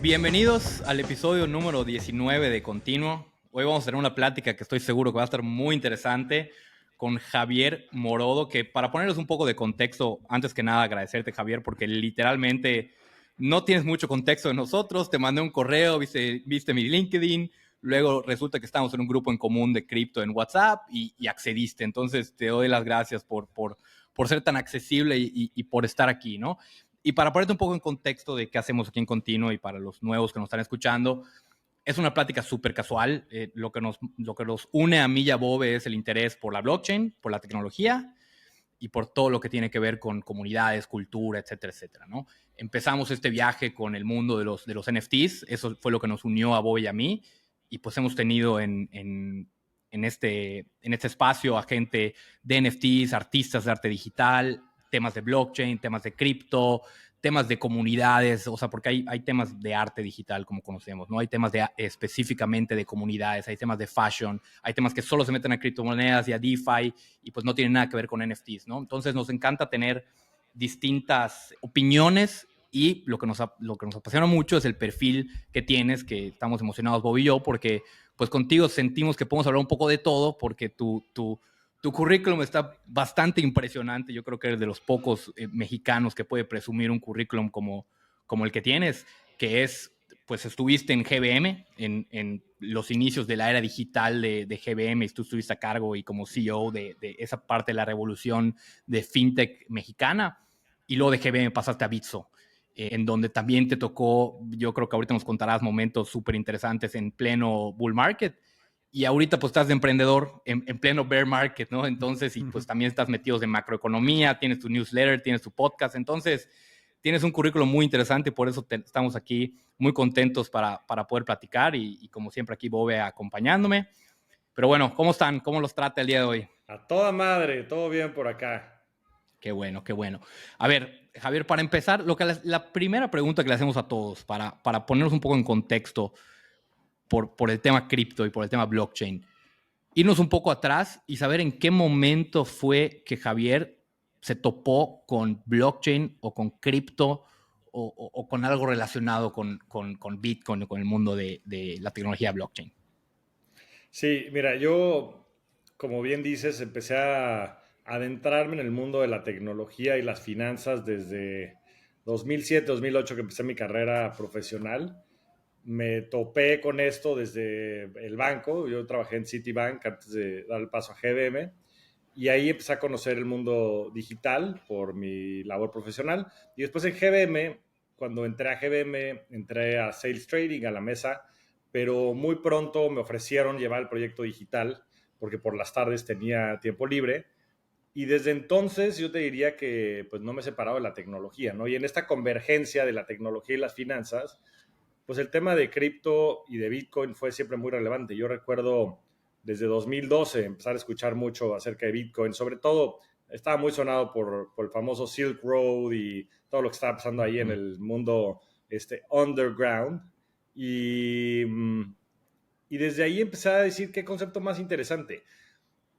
Bienvenidos al episodio número 19 de Continuo. Hoy vamos a tener una plática que estoy seguro que va a estar muy interesante con Javier Morodo, que para ponerles un poco de contexto, antes que nada agradecerte, Javier, porque literalmente no tienes mucho contexto de nosotros. Te mandé un correo, viste mi LinkedIn, luego resulta que estamos en un grupo en común de cripto en WhatsApp y accediste. Entonces te doy las gracias por ser tan accesible y por estar aquí, ¿no? Y para ponerte un poco en contexto de qué hacemos aquí en Continuo y para los nuevos que nos están escuchando, es una plática súper casual. Lo que nos une a mí y a Bobe es el interés por la blockchain, por la tecnología y por todo lo que tiene que ver con comunidades, cultura, etcétera, etcétera, ¿no? Empezamos este viaje con el mundo de los NFTs. Eso fue lo que nos unió a Bobe y a mí. Y pues hemos tenido en este espacio a gente de NFTs, artistas de arte digital, temas de blockchain, temas de cripto, temas de comunidades, o sea, porque hay temas de arte digital como conocemos, ¿no? Hay temas específicamente de comunidades, hay temas de fashion, hay temas que solo se meten a criptomonedas y a DeFi y pues no tienen nada que ver con NFTs, ¿no? Entonces nos encanta tener distintas opiniones y lo que nos apasiona mucho es el perfil que tienes, que estamos emocionados Bob y yo, porque pues contigo sentimos que podemos hablar un poco de todo, porque tu currículum está bastante impresionante. Yo creo que eres de los pocos mexicanos que puede presumir un currículum como el que tienes, que es, pues estuviste en GBM, en los inicios de la era digital de GBM, y tú estuviste a cargo y como CEO de esa parte de la revolución de fintech mexicana, y luego de GBM pasaste a Bitso, en donde también te tocó, yo creo que ahorita nos contarás momentos súper interesantes en pleno bull market, y ahorita pues estás de emprendedor en pleno bear market, ¿no? Entonces, y pues también estás metido en macroeconomía, tienes tu newsletter, tienes tu podcast, entonces tienes un currículum muy interesante, por eso estamos aquí muy contentos para poder platicar y como siempre aquí Bobe acompañándome. Pero bueno, ¿cómo están? ¿Cómo los trata el día de hoy? A toda madre, todo bien por acá. Qué bueno, qué bueno. A ver, Javier, para empezar, la primera pregunta que le hacemos a todos, para ponernos un poco en contexto por el tema cripto y por el tema blockchain, irnos un poco atrás y saber en qué momento fue que Javier se topó con blockchain o con cripto o con algo relacionado con Bitcoin o con el mundo de la tecnología blockchain. Sí, mira, yo, como bien dices, empecé a adentrarme en el mundo de la tecnología y las finanzas desde 2007, 2008 que empecé mi carrera profesional. Me topé con esto desde el banco. Yo trabajé en Citibank antes de dar el paso a GBM y ahí empecé a conocer el mundo digital por mi labor profesional. Y después en GBM, cuando entré a GBM, entré a Sales Trading, a la mesa, pero muy pronto me ofrecieron llevar el proyecto digital porque por las tardes tenía tiempo libre. Y desde entonces yo te diría que pues no me he separado de la tecnología, ¿no? Y en esta convergencia de la tecnología y las finanzas, pues el tema de cripto y de Bitcoin fue siempre muy relevante. Yo recuerdo desde 2012 empezar a escuchar mucho acerca de Bitcoin, sobre todo estaba muy sonado por el famoso Silk Road y todo lo que estaba pasando ahí en el mundo underground. Y, y desde ahí empecé a decir qué concepto más interesante.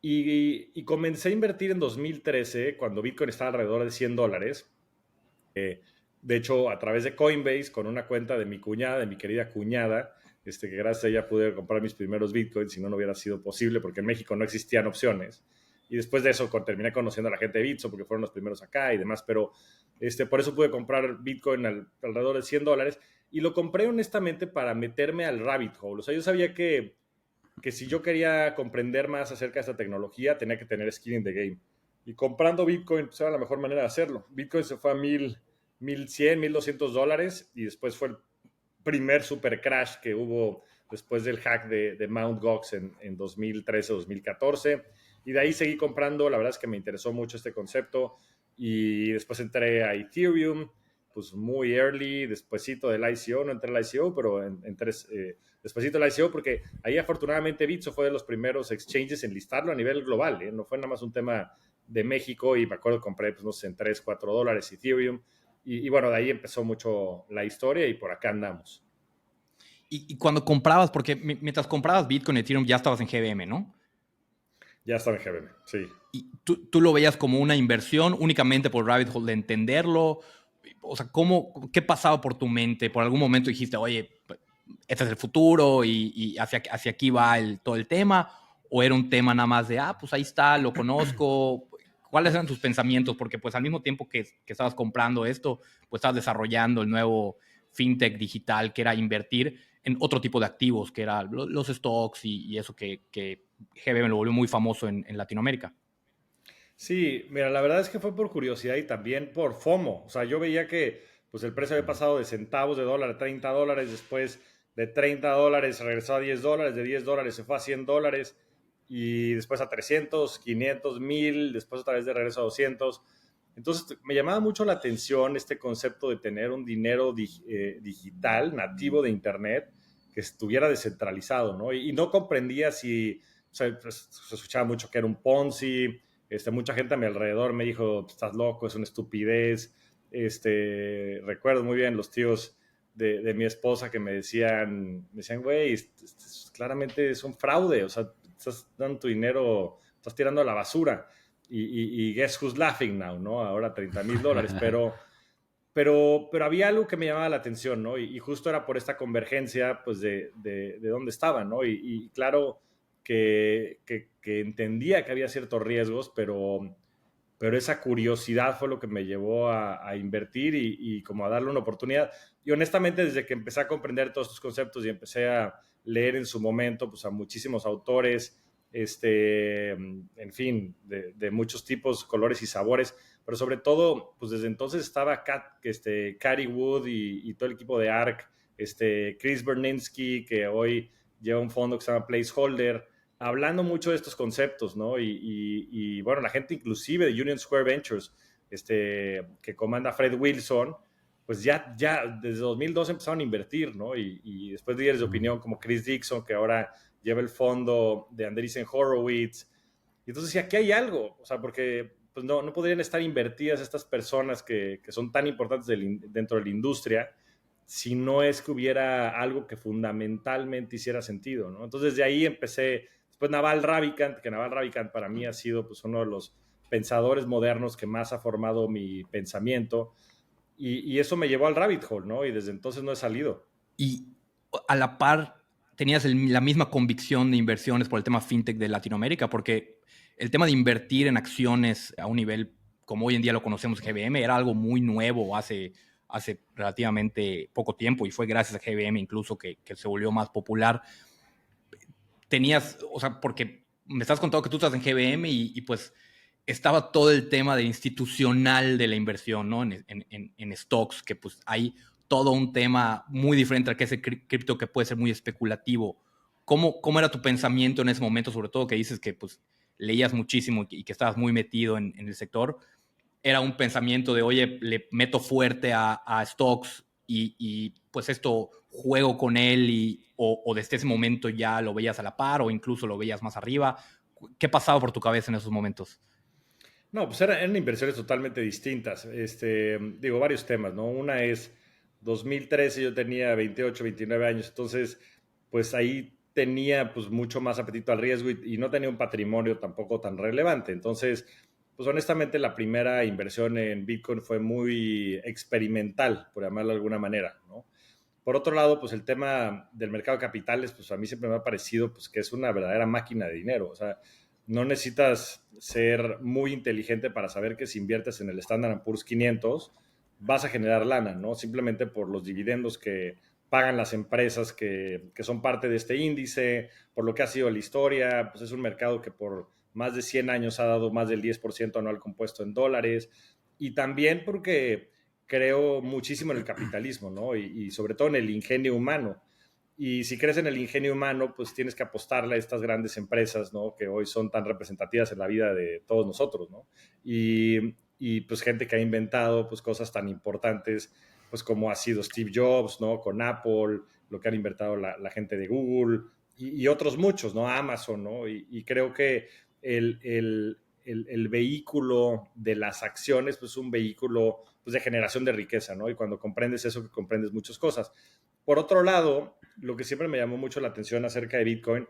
Y comencé a invertir en 2013, cuando Bitcoin estaba alrededor de $100. De hecho, a través de Coinbase, con una cuenta de mi cuñada, de mi querida cuñada, que gracias a ella pude comprar mis primeros bitcoins, si no, no hubiera sido posible, porque en México no existían opciones. Y después de eso terminé conociendo a la gente de Bitso, porque fueron los primeros acá y demás, pero por eso pude comprar bitcoin alrededor de $100 y lo compré honestamente para meterme al rabbit hole. O sea, yo sabía que si yo quería comprender más acerca de esta tecnología, tenía que tener skin in the game. Y comprando Bitcoin pues, era la mejor manera de hacerlo. Bitcoin se fue a 1100, $1,200 y después fue el primer super crash que hubo después del hack de Mt. Gox en 2013, 2014. Y de ahí seguí comprando. La verdad es que me interesó mucho este concepto. Y después entré a Ethereum, pues muy early, despuesito del ICO. No entré al ICO, pero entré despuésito del ICO porque ahí afortunadamente Bitso fue de los primeros exchanges en listarlo a nivel global. No fue nada más un tema de México y me acuerdo que compré, pues no sé, en $3, $4 Ethereum. Y bueno, de ahí empezó mucho la historia y por acá andamos. Y cuando comprabas, porque mientras comprabas Bitcoin y Ethereum ya estabas en GBM, ¿no? Ya estaba en GBM, sí. ¿Y tú lo veías como una inversión únicamente por rabbit hole de entenderlo? o sea, ¿qué pasaba por tu mente? ¿Por algún momento dijiste, oye, este es el futuro y hacia aquí va todo el tema? ¿O era un tema nada más de, pues ahí está, lo conozco? ¿Cuáles eran tus pensamientos? Porque pues al mismo tiempo que estabas comprando esto, pues estabas desarrollando el nuevo fintech digital, que era invertir en otro tipo de activos, que eran los stocks y eso que GBM lo volvió muy famoso en Latinoamérica. Sí, mira, la verdad es que fue por curiosidad y también por FOMO. O sea, yo veía que pues el precio había pasado de centavos de dólar a $30, después de $30 regresó a $10, de $10 se fue a $100 y después a 300, 500, 1000, después otra vez de regreso a 200. Entonces me llamaba mucho la atención este concepto de tener un dinero digital, nativo de Internet, que estuviera descentralizado, ¿no? Y no comprendía si, o sea, pues, se escuchaba mucho que era un Ponzi. Mucha gente a mi alrededor me dijo, estás loco, es una estupidez. Recuerdo muy bien los tíos de mi esposa que me decían, güey, claramente es un fraude, o sea, estás dando tu dinero, estás tirando a la basura. Y guess who's laughing now, ¿no? Ahora $30,000, pero había algo que me llamaba la atención, ¿no? Y justo era por esta convergencia, pues, de dónde estaba, ¿no? Y claro que entendía que había ciertos riesgos, pero esa curiosidad fue lo que me llevó a invertir y como a darle una oportunidad. Y honestamente, desde que empecé a comprender todos estos conceptos y empecé a leer en su momento, pues, a muchísimos autores, en fin, de muchos tipos, colores y sabores, pero sobre todo, pues desde entonces estaba Cathie Wood y todo el equipo de ARK, Chris Berninski, que hoy lleva un fondo que se llama Placeholder, hablando mucho de estos conceptos, ¿no? Bueno, la gente inclusive de Union Square Ventures, que comanda Fred Wilson, pues ya desde 2012 empezaron a invertir, ¿no? Y después líderes de opinión como Chris Dixon, que ahora lleva el fondo de Andreessen Horowitz. Y entonces, sí, aquí hay algo, o sea, porque pues no podrían estar invertidas estas personas que son tan importantes dentro de la industria si no es que hubiera algo que fundamentalmente hiciera sentido, ¿no? Entonces, de ahí empecé. Después Naval Ravikant, que Naval Ravikant para mí ha sido pues, uno de los pensadores modernos que más ha formado mi pensamiento. Y eso me llevó al rabbit hole, ¿no? Y desde entonces no he salido. Y a la par tenías la misma convicción de inversiones por el tema fintech de Latinoamérica, porque el tema de invertir en acciones a un nivel como hoy en día lo conocemos GBM era algo muy nuevo hace relativamente poco tiempo y fue gracias a GBM incluso que se volvió más popular. Tenías, o sea, porque me estás contando que tú estás en GBM y pues estaba todo el tema de institucional de la inversión, ¿no? En stocks, que pues hay todo un tema muy diferente al que ese cripto que puede ser muy especulativo. ¿Cómo era tu pensamiento en ese momento, sobre todo que dices que pues leías muchísimo y que estabas muy metido en el sector? Era un pensamiento de, oye, le meto fuerte a stocks pues esto juego con él o desde ese momento ya lo veías a la par o incluso lo veías más arriba. ¿Qué pasaba por tu cabeza en esos momentos? No, pues eran inversiones totalmente distintas. Digo, varios temas, ¿no? Una es 2013, yo tenía 28, 29 años, entonces, pues ahí tenía pues mucho más apetito al riesgo y no tenía un patrimonio tampoco tan relevante. Entonces, pues honestamente la primera inversión en Bitcoin fue muy experimental, por llamarlo de alguna manera, ¿no? Por otro lado, pues el tema del mercado de capitales, pues a mí siempre me ha parecido pues, que es una verdadera máquina de dinero. O sea, no necesitas ser muy inteligente para saber que si inviertes en el Standard Poor's 500 vas a generar lana, ¿no? Simplemente por los dividendos que pagan las empresas que son parte de este índice, por lo que ha sido la historia, pues es un mercado que por más de 100 años ha dado más del 10% anual compuesto en dólares, y también porque creo muchísimo en el capitalismo, ¿no? Y sobre todo en el ingenio humano. Y si crees en el ingenio humano, pues tienes que apostarle a estas grandes empresas, ¿no? Que hoy son tan representativas en la vida de todos nosotros, ¿no? Y pues gente que ha inventado pues cosas tan importantes, pues como ha sido Steve Jobs, ¿no? Con Apple, lo que han inventado la gente de Google y otros muchos, ¿no? Amazon, ¿no? Y creo que el vehículo de las acciones, pues es un vehículo pues, de generación de riqueza, ¿no? Y cuando comprendes eso, que comprendes muchas cosas. Por otro lado, lo que siempre me llamó mucho la atención acerca de Bitcoin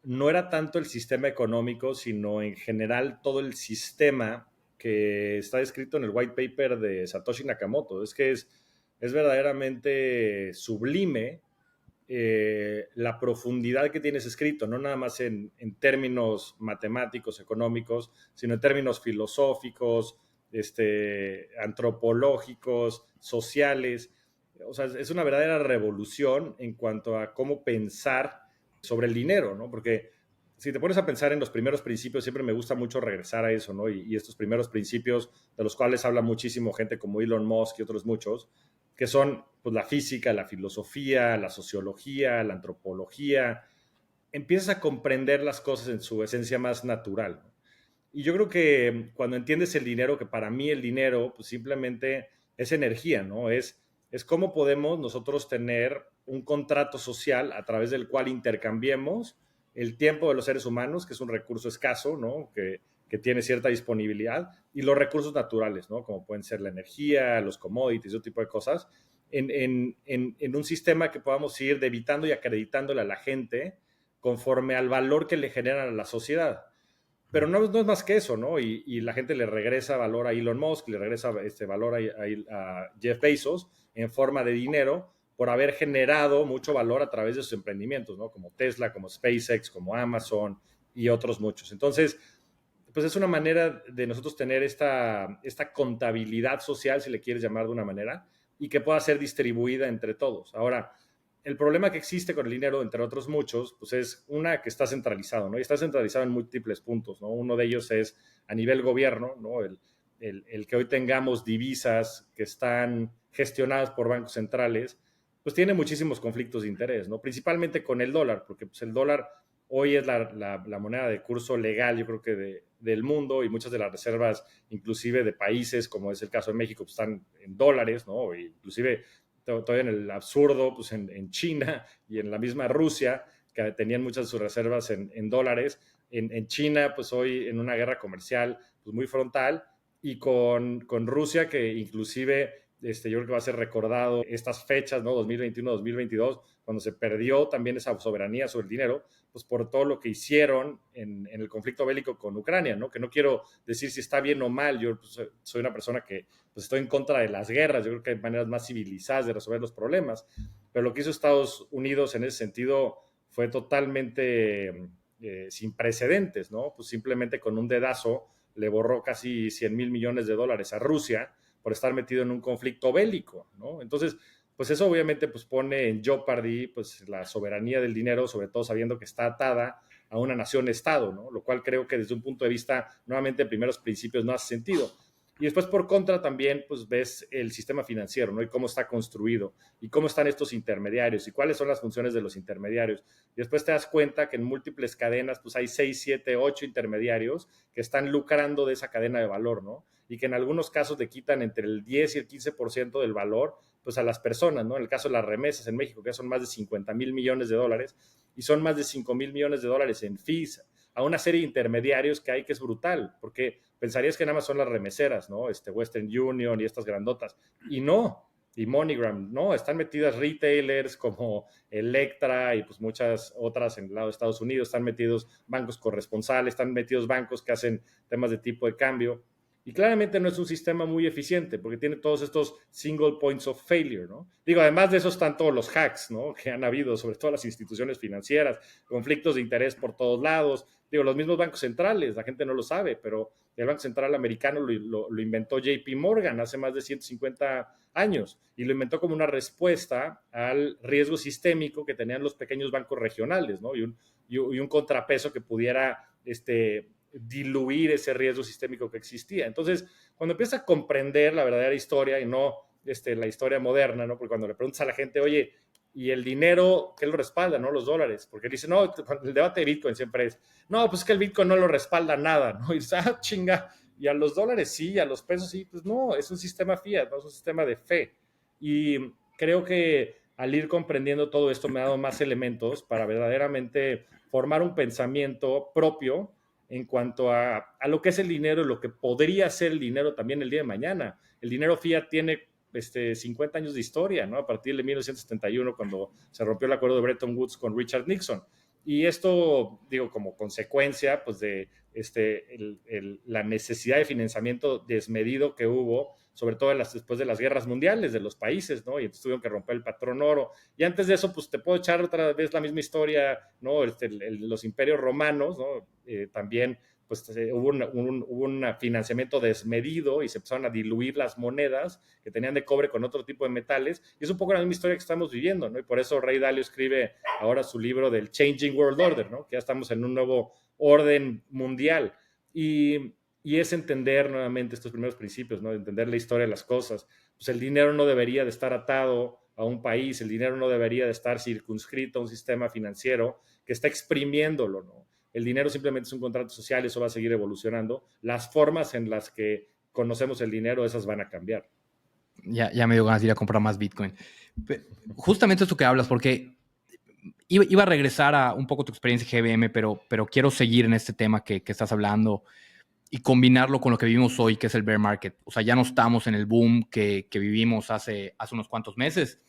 no era tanto el sistema económico, sino en general todo el sistema que está escrito en el white paper de Satoshi Nakamoto. Es que es verdaderamente sublime la profundidad que tienes escrito, no nada más en términos matemáticos, económicos, sino en términos filosóficos, antropológicos, sociales. O sea, es una verdadera revolución en cuanto a cómo pensar sobre el dinero, ¿no? Porque si te pones a pensar en los primeros principios, siempre me gusta mucho regresar a eso, ¿no? Y estos primeros principios de los cuales habla muchísimo gente como Elon Musk y otros muchos, que son pues, la física, la filosofía, la sociología, la antropología. Empiezas a comprender las cosas en su esencia más natural. Y yo creo que cuando entiendes el dinero, que para mí el dinero pues simplemente es energía, ¿no? Es cómo podemos nosotros tener un contrato social a través del cual intercambiemos el tiempo de los seres humanos, que es un recurso escaso, ¿no? Que tiene cierta disponibilidad, y los recursos naturales, ¿no? Como pueden ser la energía, los commodities, ese tipo de cosas, en un sistema que podamos ir debitando y acreditándole a la gente conforme al valor que le generan a la sociedad. Pero no es más que eso, ¿no? Y la gente le regresa valor a Elon Musk, le regresa valor a Jeff Bezos en forma de dinero por haber generado mucho valor a través de sus emprendimientos, ¿no? Como Tesla, como SpaceX, como Amazon y otros muchos. Entonces, pues es una manera de nosotros tener esta contabilidad social, si le quieres llamar de una manera, y que pueda ser distribuida entre todos. Ahora, el problema que existe con el dinero, entre otros muchos, pues es una que está centralizado, ¿no? Y está centralizado en múltiples puntos, ¿no? Uno de ellos es a nivel gobierno, ¿no? El que hoy tengamos divisas que están gestionadas por bancos centrales, pues tiene muchísimos conflictos de interés, ¿no? Principalmente con el dólar, porque pues el dólar hoy es la moneda de curso legal, yo creo que del mundo, y muchas de las reservas, inclusive de países, como es el caso de México, pues están en dólares, ¿no? E inclusive todavía en el absurdo, pues en China y en la misma Rusia, que tenían muchas de sus reservas en dólares. En China, pues hoy en una guerra comercial pues muy frontal, y con Rusia, que inclusive yo creo que va a ser recordado estas fechas, ¿no? 2021, 2022, cuando se perdió también esa soberanía sobre el dinero, pues por todo lo que hicieron en el conflicto bélico con Ucrania, ¿no? Que no quiero decir si está bien o mal, yo pues, soy una persona que pues, estoy en contra de las guerras, yo creo que hay maneras más civilizadas de resolver los problemas, pero lo que hizo Estados Unidos en ese sentido fue totalmente sin precedentes, ¿no? Pues simplemente con un dedazo le borró casi 100 mil millones de dólares a Rusia por estar metido en un conflicto bélico, ¿no? Entonces, pues eso obviamente pues pone en jeopardy pues la soberanía del dinero, sobre todo sabiendo que está atada a una nación-estado, ¿no? Lo cual creo que desde un punto de vista, nuevamente, de primeros principios no hace sentido. Y después por contra también pues ves el sistema financiero, ¿no? Y cómo está construido y cómo están estos intermediarios y cuáles son las funciones de los intermediarios. Y después te das cuenta que en múltiples cadenas pues hay 6, 7, 8 intermediarios que están lucrando de esa cadena de valor, ¿no? Y que en algunos casos le quitan entre el 10 y el 15% del valor pues a las personas, ¿no? En el caso de las remesas en México, que son más de 50 mil millones de dólares, y son más de 5 mil millones de dólares en fees, a una serie de intermediarios que hay, que es brutal, porque pensarías que nada más son las remeseras, ¿no? Western Union y estas grandotas, y no, y MoneyGram, ¿no? Están metidas retailers como Electra y pues muchas otras en el lado de Estados Unidos, están metidos bancos corresponsales, están metidos bancos que hacen temas de tipo de cambio, y claramente no es un sistema muy eficiente porque tiene todos estos single points of failure, ¿no? Digo, además de eso están todos los hacks, ¿no? Que han habido, sobre todo las instituciones financieras, conflictos de interés por todos lados. Digo, los mismos bancos centrales, la gente no lo sabe, pero el Banco Central americano lo inventó JP Morgan hace más de 150 años y lo inventó como una respuesta al riesgo sistémico que tenían los pequeños bancos regionales, ¿no? Y un contrapeso que pudiera diluir ese riesgo sistémico que existía. Entonces, cuando empiezas a comprender la verdadera historia y no la historia moderna, ¿no? Porque cuando le preguntas a la gente, oye, ¿y el dinero qué lo respalda, no? Los dólares. Porque dice, no, el debate de Bitcoin siempre es, no, pues que el Bitcoin no lo respalda nada, ¿no? Y dice, chinga, y a los dólares sí, a los pesos sí, pues no, es un sistema fiat, no es un sistema de fe. Y creo que al ir comprendiendo todo esto me ha dado más elementos para verdaderamente formar un pensamiento propio en cuanto a lo que es el dinero y lo que podría ser el dinero también el día de mañana. El dinero fiat tiene 50 años de historia, ¿no? A partir de 1971, cuando se rompió el acuerdo de Bretton Woods con Richard Nixon. Y esto, digo, como consecuencia, pues de la necesidad de financiamiento desmedido que hubo, sobre todo después de las guerras mundiales de los países, ¿no? Y entonces tuvieron que romper el patrón oro. Y antes de eso, pues te puedo echar otra vez la misma historia, ¿no? Los imperios romanos, ¿no? También pues hubo un financiamiento desmedido y se empezaron a diluir las monedas que tenían de cobre con otro tipo de metales. Y es un poco la misma historia que estamos viviendo, ¿no? Y por eso Ray Dalio escribe ahora su libro del Changing World Order, ¿no? Que ya estamos en un nuevo orden mundial. Y es entender nuevamente estos primeros principios, ¿no? Entender la historia de las cosas. Pues el dinero no debería de estar atado a un país, el dinero no debería de estar circunscrito a un sistema financiero que está exprimiéndolo, ¿no? El dinero simplemente es un contrato social y eso va a seguir evolucionando. Las formas en las que conocemos el dinero, esas van a cambiar. Ya me dio ganas de ir a comprar más Bitcoin. Justamente esto que hablas, porque iba a regresar a un poco tu experiencia en GBM, pero quiero seguir en este tema que estás hablando y combinarlo con lo que vivimos hoy, que es el bear market. O sea, ya no estamos en el boom que vivimos hace unos cuantos meses.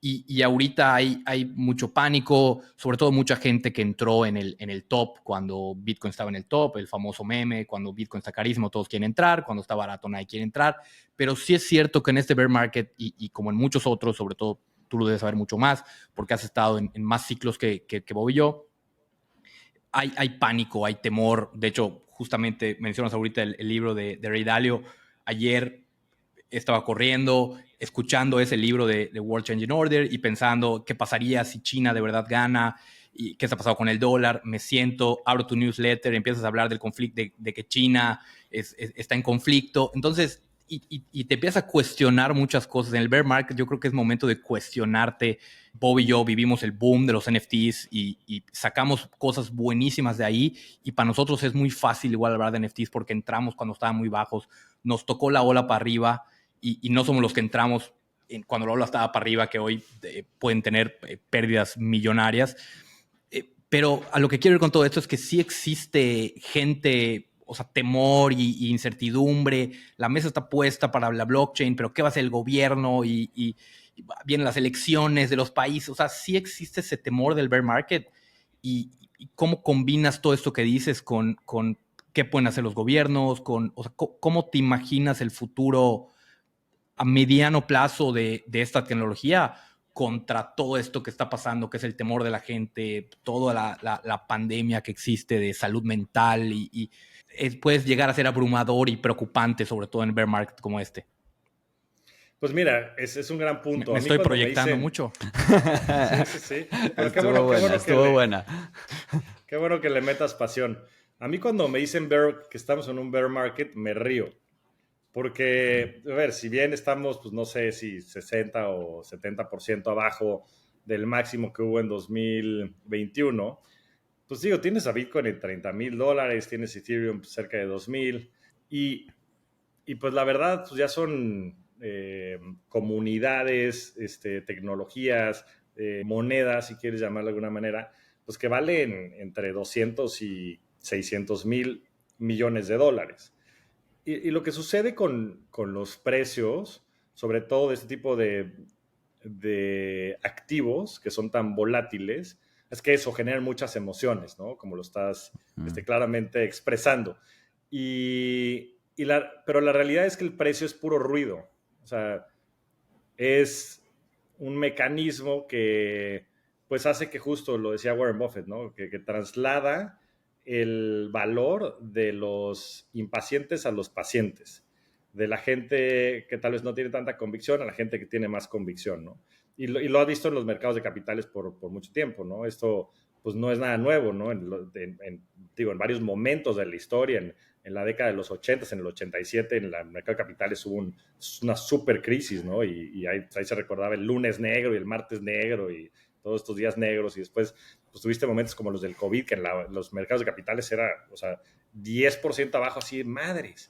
Y ahorita hay mucho pánico, sobre todo mucha gente que entró en el top cuando Bitcoin estaba en el top, el famoso meme, cuando Bitcoin está carísimo todos quieren entrar, cuando está barato nadie quiere entrar. Pero sí es cierto que en este bear market y como en muchos otros, sobre todo tú lo debes saber mucho más porque has estado en más ciclos que Bob y yo, hay pánico, hay temor. De hecho, justamente mencionas ahorita el libro de Ray Dalio. Ayer estaba corriendo, escuchando ese libro de World Changing Order y pensando qué pasaría si China de verdad gana y qué está pasando con el dólar. Me siento, abro tu newsletter, empiezas a hablar del conflicto, de que China está en conflicto. Entonces, y te empiezas a cuestionar muchas cosas. En el bear market yo creo que es momento de cuestionarte. Bob y yo vivimos el boom de los NFTs y sacamos cosas buenísimas de ahí. Y para nosotros es muy fácil igual hablar de NFTs porque entramos cuando estaban muy bajos, nos tocó la ola para arriba y no somos los que entramos cuando la ola estaba para arriba, que hoy pueden tener pérdidas millonarias. Pero a lo que quiero ir con todo esto es que sí existe gente, o sea, temor y incertidumbre. La mesa está puesta para la blockchain, pero ¿qué va a hacer el gobierno? Y vienen las elecciones de los países. O sea, sí existe ese temor del bear market. Y cómo combinas todo esto que dices con qué pueden hacer los gobiernos, o sea, cómo te imaginas el futuro a mediano plazo de esta tecnología contra todo esto que está pasando, que es el temor de la gente, toda la pandemia que existe de salud mental puedes llegar a ser abrumador y preocupante, sobre todo en bear market como este. Pues mira, es un gran punto. Me A mí estoy cuando me proyectando dicen... mucho. Sí, sí, sí. Pero Estuvo buena. Qué bueno que le metas pasión. A mí cuando me dicen que estamos en un bear market, me río. Porque, a ver, si bien estamos, pues no sé si 60 o 70% abajo del máximo que hubo en 2021, pues digo, tienes a Bitcoin en $30,000, tienes Ethereum cerca de 2,000 y, y pues la verdad, pues ya son comunidades, tecnologías, monedas, si quieres llamarlo de alguna manera, pues que valen entre 200 y 600,000 millones de dólares. Y lo que sucede con los precios, sobre todo de este tipo de activos que son tan volátiles, es que eso genera muchas emociones, ¿no? Como lo estás claramente expresando. Pero la realidad es que el precio es puro ruido. O sea, es un mecanismo que pues hace que justo, lo decía Warren Buffett, ¿no? Que traslada el valor de los impacientes a los pacientes, de la gente que tal vez no tiene tanta convicción a la gente que tiene más convicción, ¿no? Y lo ha visto en los mercados de capitales por mucho tiempo, ¿no? Esto pues no es nada nuevo, ¿no? Digo, en varios momentos de la historia, en la década de los 80, en el 87, en el mercado de capitales hubo una super crisis, ¿no? Y ahí se recordaba el lunes negro y el martes negro y todos estos días negros y después pues tuviste momentos como los del COVID, que en los mercados de capitales era, o sea, 10% abajo así de madres.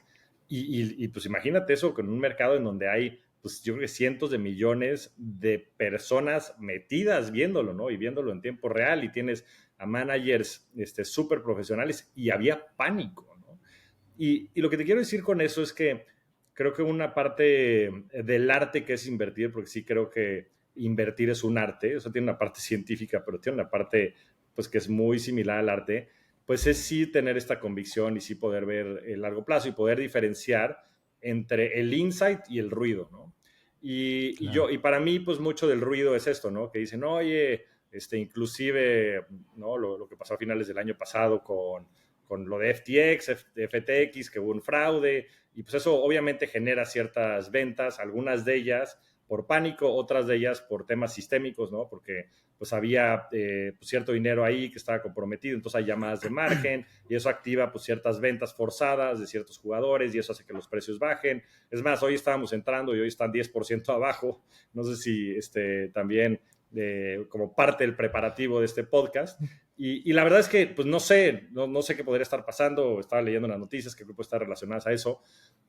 Y pues imagínate eso con un mercado en donde hay, pues yo creo que cientos de millones de personas metidas viéndolo, ¿no? Y viéndolo en tiempo real y tienes a managers súper profesionales y había pánico, ¿no? Y lo que te quiero decir con eso es que creo que una parte del arte que es invertir, porque sí creo que invertir es un arte, o sea, tiene una parte científica, pero tiene una parte pues que es muy similar al arte, pues es sí tener esta convicción y sí poder ver el largo plazo y poder diferenciar entre el insight y el ruido, ¿no? Claro. Y para mí, pues mucho del ruido es esto, ¿no? Que dicen, oye, inclusive, ¿no? Lo que pasó a finales del año pasado con lo de FTX, que hubo un fraude, y pues eso obviamente genera ciertas ventas, algunas de ellas por pánico, otras de ellas por temas sistémicos, ¿no? Porque pues había pues, cierto dinero ahí que estaba comprometido, entonces hay llamadas de margen y eso activa pues ciertas ventas forzadas de ciertos jugadores y eso hace que los precios bajen. Es más, hoy estábamos entrando y hoy están 10% abajo, no sé si también como parte del preparativo de este podcast. Y la verdad es que, pues no sé, no sé qué podría estar pasando, estaba leyendo las noticias que puede estar relacionadas a eso,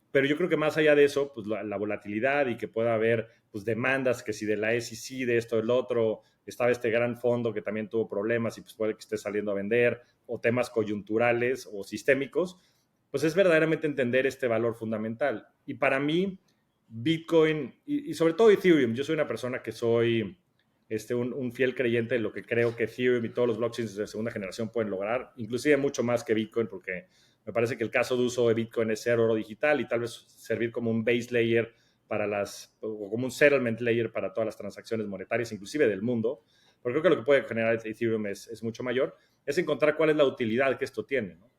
pero yo creo que más allá de eso, pues la volatilidad y que pueda haber pues demandas, que si de la SEC, de esto, del otro, estaba este gran fondo que también tuvo problemas y pues puede que esté saliendo a vender, o temas coyunturales o sistémicos, pues es verdaderamente entender este valor fundamental. Y para mí, Bitcoin y sobre todo Ethereum, yo soy una persona que soy un fiel creyente de lo que creo que Ethereum y todos los blockchains de segunda generación pueden lograr, inclusive mucho más que Bitcoin, porque me parece que el caso de uso de Bitcoin es ser oro digital y tal vez servir como un base layer o como un settlement layer para todas las transacciones monetarias, inclusive del mundo, porque creo que lo que puede generar Ethereum es mucho mayor, es encontrar cuál es la utilidad que esto tiene, ¿no?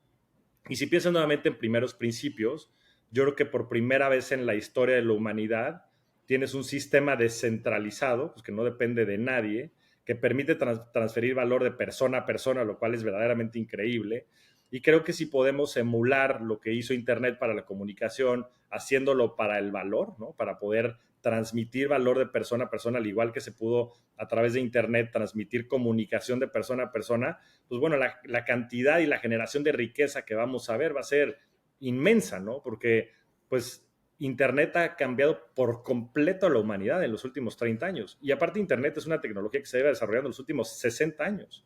Y si piensas nuevamente en primeros principios, yo creo que por primera vez en la historia de la humanidad tienes un sistema descentralizado, pues que no depende de nadie, que permite transferir valor de persona a persona, lo cual es verdaderamente increíble. Y creo que si podemos emular lo que hizo Internet para la comunicación, haciéndolo para el valor, ¿no? Para poder transmitir valor de persona a persona, al igual que se pudo a través de Internet transmitir comunicación de persona a persona, pues bueno, la cantidad y la generación de riqueza que vamos a ver va a ser inmensa, ¿no? Porque pues Internet ha cambiado por completo a la humanidad en los últimos 30 años. Y aparte Internet es una tecnología que se lleva desarrollando en los últimos 60 años.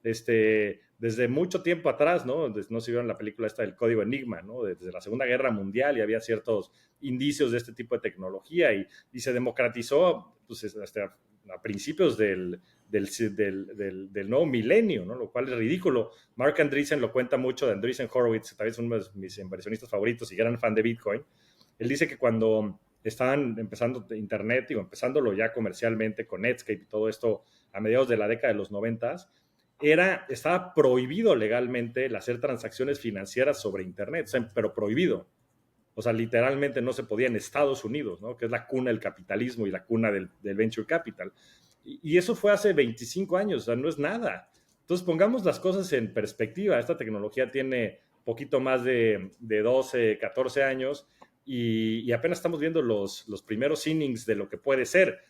Desde mucho tiempo atrás, ¿no? No se vieron la película esta del Código Enigma, ¿no? Desde la Segunda Guerra Mundial y había ciertos indicios de este tipo de tecnología y se democratizó pues, hasta a principios del nuevo milenio, ¿no? Lo cual es ridículo. Mark Andreessen lo cuenta mucho, de Andreessen Horowitz, tal vez uno de mis inversionistas favoritos y gran fan de Bitcoin. Él dice que cuando estaban empezando Internet, digo, empezándolo ya comercialmente con Netscape y todo esto a mediados de la década de los 90, estaba prohibido legalmente el hacer transacciones financieras sobre Internet, o sea, pero prohibido. O sea, literalmente no se podía en Estados Unidos, ¿no? Que es la cuna del capitalismo y la cuna del venture capital. Y eso fue hace 25 años, o sea, no es nada. Entonces, pongamos las cosas en perspectiva. Esta tecnología tiene poquito más de 12, 14 años y apenas estamos viendo los primeros innings de lo que puede ser.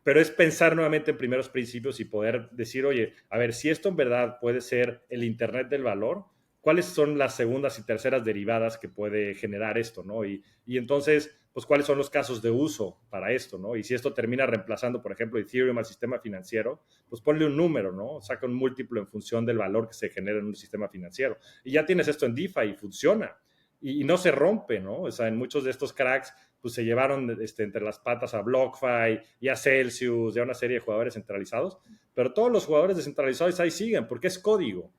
Pero es pensar nuevamente en primeros principios y poder decir, oye, a ver, si esto en verdad puede ser el Internet del valor, ¿cuáles son las segundas y terceras derivadas que puede generar esto, ¿no? Y entonces, pues, ¿cuáles son los casos de uso para esto, ¿no? Y si esto termina reemplazando, por ejemplo, Ethereum al sistema financiero, pues ponle un número, ¿no? Saca un múltiplo en función del valor que se genera en un sistema financiero. Y ya tienes esto en DeFi y funciona. Y no se rompe, ¿no? O sea, en muchos de estos cracks pues se llevaron entre las patas a BlockFi y a Celsius y a una serie de jugadores centralizados, pero todos los jugadores descentralizados ahí siguen porque es código.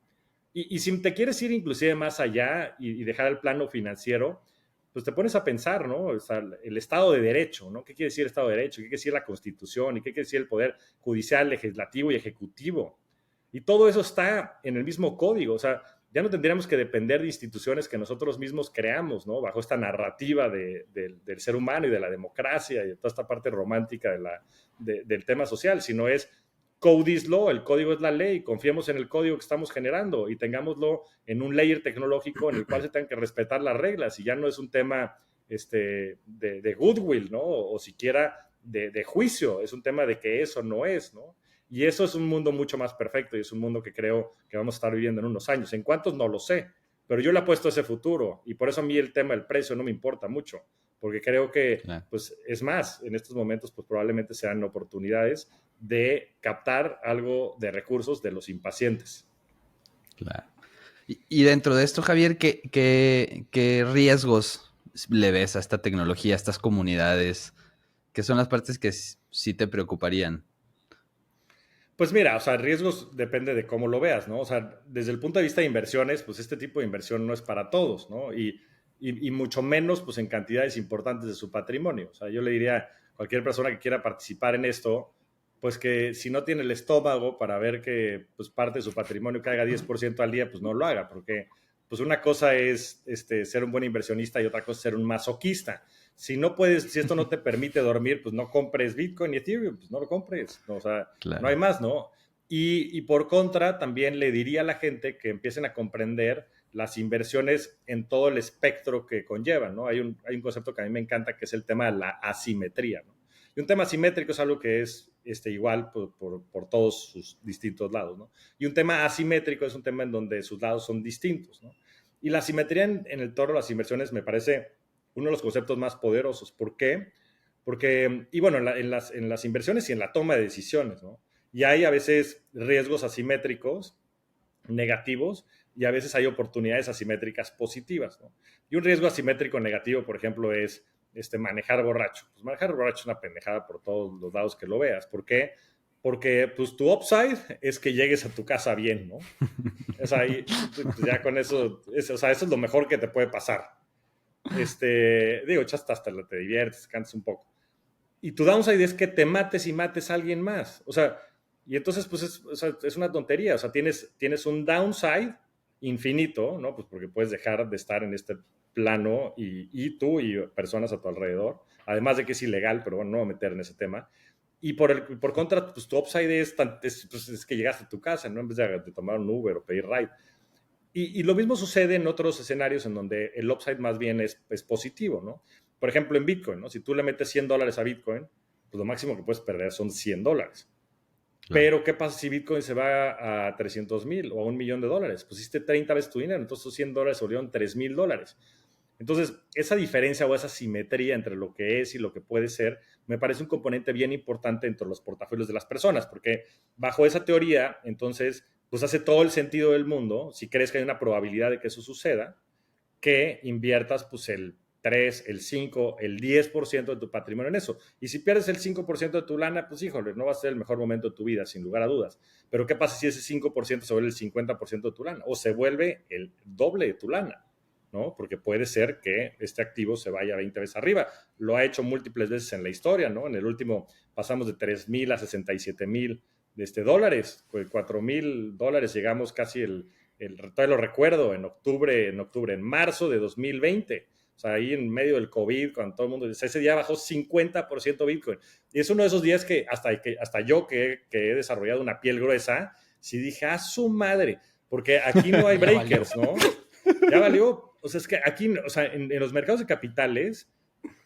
Y si te quieres ir inclusive más allá y dejar el plano financiero, pues te pones a pensar, ¿no? O sea, el Estado de Derecho, ¿no? ¿Qué quiere decir Estado de Derecho? ¿Qué quiere decir la Constitución? ¿Y qué quiere decir el Poder Judicial, Legislativo y Ejecutivo? Y todo eso está en el mismo código. O sea, ya no tendríamos que depender de instituciones que nosotros mismos creamos, ¿no? Bajo esta narrativa del ser humano y de la democracia y de toda esta parte romántica del tema social, sino es code is law, el código es la ley, confiemos en el código que estamos generando y tengámoslo en un layer tecnológico en el cual se tengan que respetar las reglas y ya no es un tema de goodwill, ¿no? O siquiera de juicio, es un tema de que eso no es, ¿no? Y eso es un mundo mucho más perfecto y es un mundo que creo que vamos a estar viviendo en unos años. ¿En cuántos? No lo sé, pero yo le apuesto a ese futuro y por eso a mí el tema del precio no me importa mucho, porque creo que, Claro. pues, es más, en estos momentos, pues probablemente sean oportunidades de captar algo de recursos de los impacientes. Claro. Y dentro de esto, Javier, ¿qué riesgos le ves a esta tecnología, a estas comunidades? ¿Qué son las partes que sí te preocuparían? Pues mira, o sea, riesgos depende de cómo lo veas, ¿no? O sea, desde el punto de vista de inversiones, pues este tipo de inversión no es para todos, ¿no? Y mucho menos, pues en cantidades importantes de su patrimonio. O sea, yo le diría a cualquier persona que quiera participar en esto, pues que si no tiene el estómago para ver que pues parte de su patrimonio caiga 10% al día, pues no lo haga, porque pues una cosa es ser un buen inversionista y otra cosa es ser un masoquista. Si no puedes, si esto no te permite dormir, pues no compres Bitcoin y Ethereum, pues no lo compres, ¿no? O sea, no hay Claro. más, ¿no? Y por contra, también le diría a la gente que empiecen a comprender las inversiones en todo el espectro que conllevan, ¿no? Hay un concepto que a mí me encanta que es el tema de la asimetría, ¿no? Y un tema asimétrico es algo que es igual por todos sus distintos lados, ¿no? Y un tema asimétrico es un tema en donde sus lados son distintos, ¿no? Y la asimetría en el toro de las inversiones me parece uno de los conceptos más poderosos. ¿Por qué? Porque, y bueno, en las inversiones y en la toma de decisiones, ¿no? Y hay a veces riesgos asimétricos negativos y a veces hay oportunidades asimétricas positivas, ¿no? Y un riesgo asimétrico negativo, por ejemplo, es manejar borracho. Pues manejar borracho es una pendejada por todos los lados que lo veas. ¿Por qué? Porque pues tu upside es que llegues a tu casa bien, ¿no? O sea, pues, ya con eso, o sea, eso es lo mejor que te puede pasar. Digo, hasta te diviertes, cantas un poco. Y tu downside es que te mates y mates a alguien más. O sea, y entonces, pues es una tontería. O sea, tienes un downside infinito, ¿no? Pues porque puedes dejar de estar en este plano y tú y personas a tu alrededor. Además de que es ilegal, pero bueno, no voy a meter en ese tema. Y por contra, pues tu upside es que llegaste a tu casa, ¿no? En vez de tomar un Uber o pedir ride. Y lo mismo sucede en otros escenarios en donde el upside más bien es positivo, ¿no? Por ejemplo, en Bitcoin, ¿no? Si tú le metes $100 a Bitcoin, pues lo máximo que puedes perder son $100. Claro. Pero, ¿qué pasa si Bitcoin se va a 300,000 o a $1,000,000? Pusiste 30 veces tu dinero, entonces esos $100 se volvieron $3,000. Entonces, esa diferencia o esa simetría entre lo que es y lo que puede ser, me parece un componente bien importante entre los portafolios de las personas, porque bajo esa teoría, entonces, pues hace todo el sentido del mundo, si crees que hay una probabilidad de que eso suceda, que inviertas pues el 3, el 5, el 10% de tu patrimonio en eso. Y si pierdes el 5% de tu lana, pues híjole, no va a ser el mejor momento de tu vida, sin lugar a dudas. Pero ¿qué pasa si ese 5% se vuelve el 50% de tu lana? O se vuelve el doble de tu lana, ¿no? Porque puede ser que este activo se vaya 20 veces arriba. Lo ha hecho múltiples veces en la historia, ¿no? En el último pasamos de 3,000 a 67,000 dólares, $4,000, llegamos casi todavía lo recuerdo, en marzo de 2020. O sea, ahí en medio del COVID, cuando todo el mundo, ese día bajó 50% Bitcoin. Y es uno de esos días que hasta yo que he desarrollado una piel gruesa, sí dije, ¡a su madre! Porque aquí no hay breakers, ¿no? Ya valió. O sea, es que aquí, o sea, en los mercados de capitales,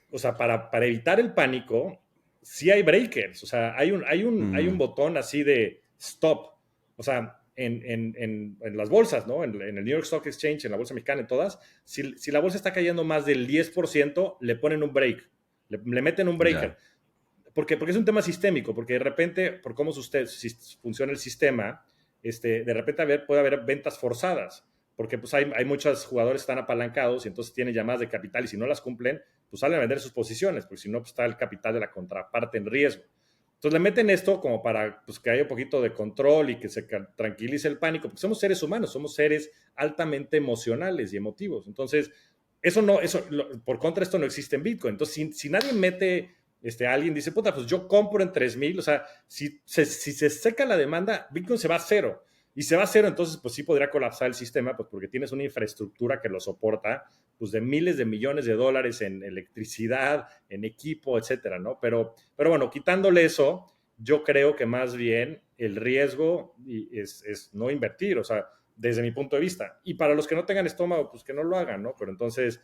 o sea, para evitar el pánico, sí hay breakers. O sea, hay un botón así de stop. O sea, en las bolsas, ¿no? En el New York Stock Exchange, en la bolsa mexicana, en todas, si la bolsa está cayendo más del 10%, le ponen un break. Le meten un breaker. Ya. Porque es un tema sistémico, porque de repente, por cómo si funciona el sistema, de repente puede haber ventas forzadas, porque pues hay muchos jugadores que están apalancados y entonces tienen llamadas de capital y si no las cumplen, pues salen a vender sus posiciones, porque si no, pues está el capital de la contraparte en riesgo. Entonces le meten esto como para pues, que haya un poquito de control y que se tranquilice el pánico, porque somos seres humanos, somos seres altamente emocionales y emotivos. Entonces, por contra, esto no existe en Bitcoin. Entonces, si nadie mete alguien dice, puta, pues yo compro en 3,000, o sea, si se seca la demanda, Bitcoin se va a cero. Y se va a cero, entonces, pues sí podría colapsar el sistema, pues porque tienes una infraestructura que lo soporta, pues de miles de millones de dólares en electricidad, en equipo, etcétera, ¿no? Pero bueno, quitándole eso, yo creo que más bien el riesgo es no invertir, o sea, desde mi punto de vista. Y para los que no tengan estómago, pues que no lo hagan, ¿no? Pero entonces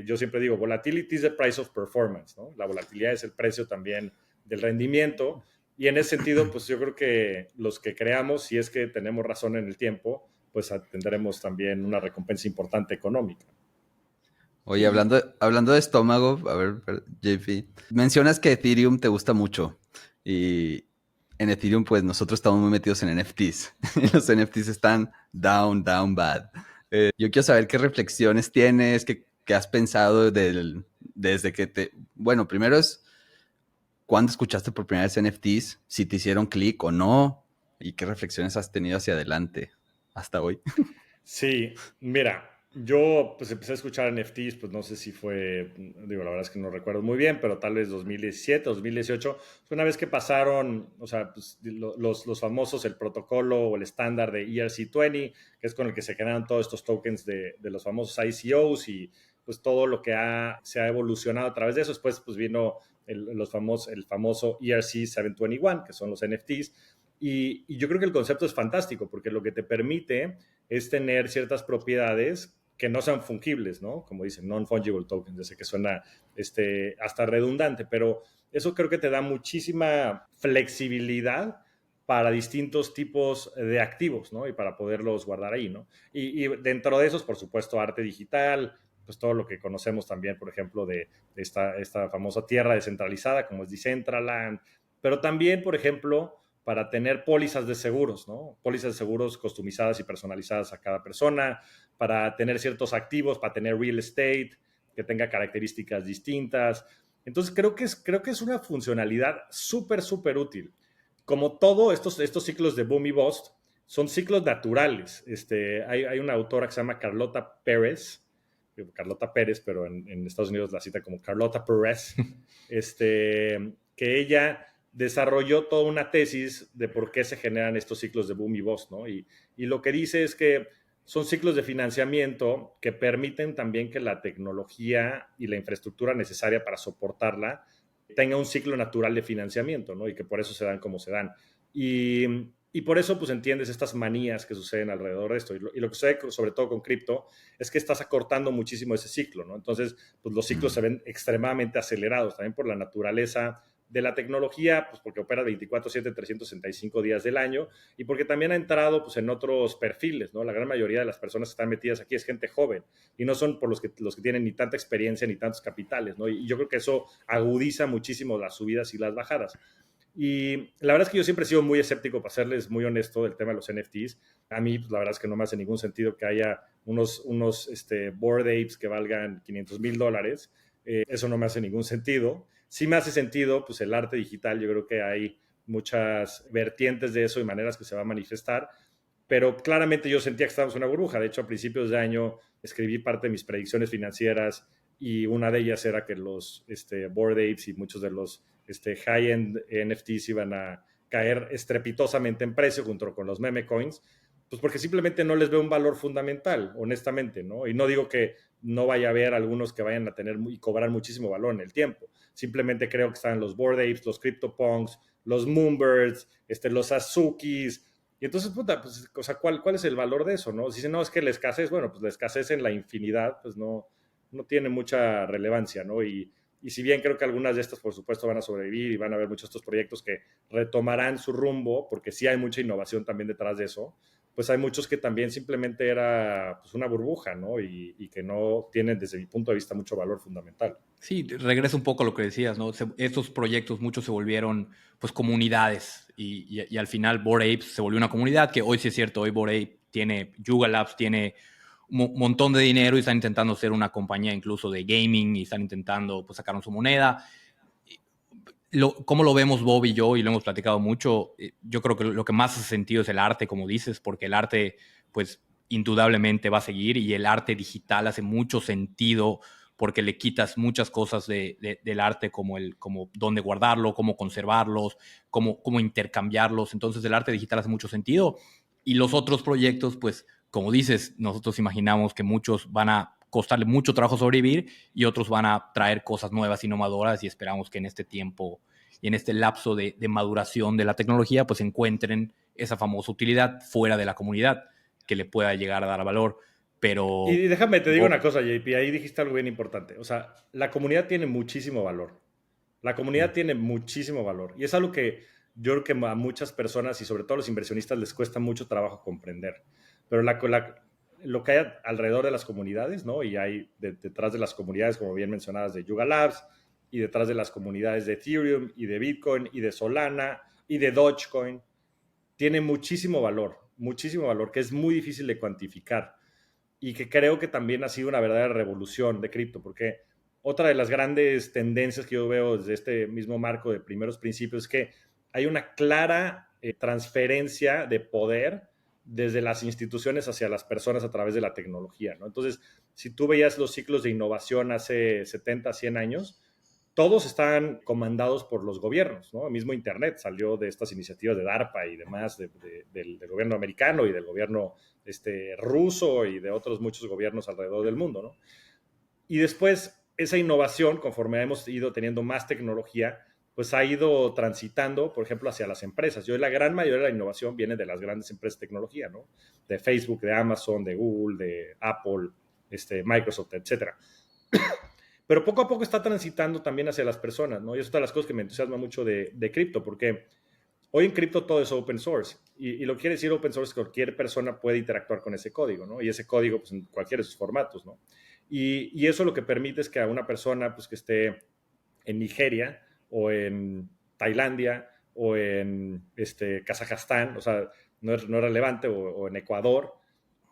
yo siempre digo, volatility is the price of performance, ¿no? La volatilidad es el precio también del rendimiento y en ese sentido, pues yo creo que los que creamos, si es que tenemos razón en el tiempo, pues tendremos también una recompensa importante económica. Oye, hablando de estómago, a ver, JP, mencionas que Ethereum te gusta mucho y en Ethereum pues nosotros estamos muy metidos en NFTs y los NFTs están down, down bad. Yo quiero saber qué reflexiones tienes, qué has pensado desde que bueno, primero es, ¿cuándo escuchaste por primera vez NFTs? Si te hicieron clic o no. ¿Y qué reflexiones has tenido hacia adelante hasta hoy? Sí, mira, yo pues empecé a escuchar NFTs, pues no sé si fue, digo, la verdad es que no recuerdo muy bien, pero tal vez 2017, 2018, fue una vez que pasaron, o sea, pues, los famosos, el protocolo o el estándar de ERC20, que es con el que se crearon todos estos tokens de los famosos ICOs y pues todo lo que se ha evolucionado a través de eso. Después pues vino el famoso ERC721, que son los NFTs, y yo creo que el concepto es fantástico porque lo que te permite es tener ciertas propiedades que no sean fungibles, ¿no? Como dicen, non-fungible tokens. Yo sé que suena hasta redundante, pero eso creo que te da muchísima flexibilidad para distintos tipos de activos, ¿no? Y para poderlos guardar ahí, ¿no? Y dentro de esos, por supuesto, arte digital, pues todo lo que conocemos también, por ejemplo, de esta famosa tierra descentralizada, como es Decentraland, pero también, por ejemplo, para tener pólizas de seguros, ¿no? Pólizas de seguros customizadas y personalizadas a cada persona, para tener ciertos activos, para tener real estate que tenga características distintas. Entonces creo que es una funcionalidad súper, súper útil. Como todo, estos ciclos de boom y bust son ciclos naturales. Hay una autora que se llama Carlota Pérez, pero en Estados Unidos la cita como Carlota Pérez, que ella desarrolló toda una tesis de por qué se generan estos ciclos de boom y bust, ¿no? Y lo que dice es que son ciclos de financiamiento que permiten también que la tecnología y la infraestructura necesaria para soportarla tenga un ciclo natural de financiamiento, ¿no? Y que por eso se dan como se dan. Y por eso, pues entiendes estas manías que suceden alrededor de esto. Y lo que sucede, sobre todo con cripto, es que estás acortando muchísimo ese ciclo, ¿no? Entonces, pues los ciclos se ven extremadamente acelerados también por la naturaleza de la tecnología, pues porque opera 24/7, 365 días del año, y porque también ha entrado pues, en otros perfiles, ¿no? La gran mayoría de las personas que están metidas aquí es gente joven, y no son por los que tienen ni tanta experiencia ni tantos capitales, ¿no? Y yo creo que eso agudiza muchísimo las subidas y las bajadas. Y la verdad es que yo siempre he sido muy escéptico, para serles muy honesto, del tema de los NFTs. A mí, pues, la verdad es que no me hace ningún sentido que haya unos Bored Apes que valgan $500,000. Eso no me hace ningún sentido. Sí me hace sentido, pues el arte digital, yo creo que hay muchas vertientes de eso y maneras que se va a manifestar, pero claramente yo sentía que estábamos en una burbuja. De hecho, a principios de año escribí parte de mis predicciones financieras y una de ellas era que los Bored Apes y muchos de los high-end NFTs iban a caer estrepitosamente en precio junto con los meme coins, pues porque simplemente no les veo un valor fundamental, honestamente, ¿no? Y no digo que no vaya a haber algunos que vayan a tener y cobrar muchísimo valor en el tiempo. Simplemente creo que están los Bored Apes, los CryptoPunks, los Moonbirds, los Azukis. Y entonces, puta, pues, o sea, ¿cuál es el valor de eso, no? Si dicen, no, es que la escasez, bueno, pues la escasez en la infinidad, pues no tiene mucha relevancia, ¿no? Y si bien creo que algunas de estas, por supuesto, van a sobrevivir y van a haber muchos de estos proyectos que retomarán su rumbo, porque sí hay mucha innovación también detrás de eso, pues hay muchos que también simplemente era pues, una burbuja, ¿no? Y que no tienen, desde mi punto de vista, mucho valor fundamental. Sí, regresa un poco a lo que decías, ¿no? Estos proyectos muchos se volvieron pues comunidades y al final Bored Apes se volvió una comunidad que hoy sí es cierto, hoy Bored Ape tiene, Yuga Labs tiene un montón de dinero y están intentando ser una compañía incluso de gaming y están intentando pues sacar su moneda. ¿Cómo lo vemos Bob y yo? Y lo hemos platicado mucho. Yo creo que lo que más hace sentido es el arte, como dices, porque el arte, pues, indudablemente va a seguir y el arte digital hace mucho sentido porque le quitas muchas cosas del arte, como dónde guardarlo, cómo conservarlos, cómo intercambiarlos. Entonces, el arte digital hace mucho sentido. Y los otros proyectos, pues, como dices, nosotros imaginamos que muchos van a costarle mucho trabajo sobrevivir y otros van a traer cosas nuevas, innovadoras, y esperamos que en este tiempo y en este lapso de maduración de la tecnología, pues encuentren esa famosa utilidad fuera de la comunidad que le pueda llegar a dar valor. Y Pero déjame, te digo una cosa, JP, ahí dijiste algo bien importante. O sea, la comunidad tiene muchísimo valor. La comunidad tiene muchísimo valor. Y es algo que yo creo que a muchas personas y sobre todo a los inversionistas les cuesta mucho trabajo comprender. Pero lo que hay alrededor de las comunidades, ¿no? Y hay detrás de las comunidades, como bien mencionadas, de Yuga Labs, y detrás de las comunidades de Ethereum y de Bitcoin y de Solana y de Dogecoin, tiene muchísimo valor, que es muy difícil de cuantificar y que creo que también ha sido una verdadera revolución de cripto, porque otra de las grandes tendencias que yo veo desde este mismo marco de primeros principios es que hay una clara transferencia de poder desde las instituciones hacia las personas a través de la tecnología, ¿no? Entonces, si tú veías los ciclos de innovación hace 70, 100 años, todos están comandados por los gobiernos, ¿no? El mismo Internet salió de estas iniciativas de DARPA y demás, del gobierno americano y del gobierno ruso y de otros muchos gobiernos alrededor del mundo, ¿no? Y después, esa innovación, conforme hemos ido teniendo más tecnología, pues ha ido transitando, por ejemplo, hacia las empresas. La gran mayoría de la innovación viene de las grandes empresas de tecnología, ¿no? De Facebook, de Amazon, de Google, de Apple, Microsoft, etcétera. Pero poco a poco está transitando también hacia las personas, ¿no? Y eso es una de las cosas que me entusiasma mucho de cripto, porque hoy en cripto todo es open source. Y lo que quiere decir open source es que cualquier persona puede interactuar con ese código, ¿no? Y ese código, pues, en cualquiera de sus formatos, ¿no? Y eso lo que permite es que a una persona, pues, que esté en Nigeria o en Tailandia o en Kazajstán, o sea, no es relevante, o en Ecuador,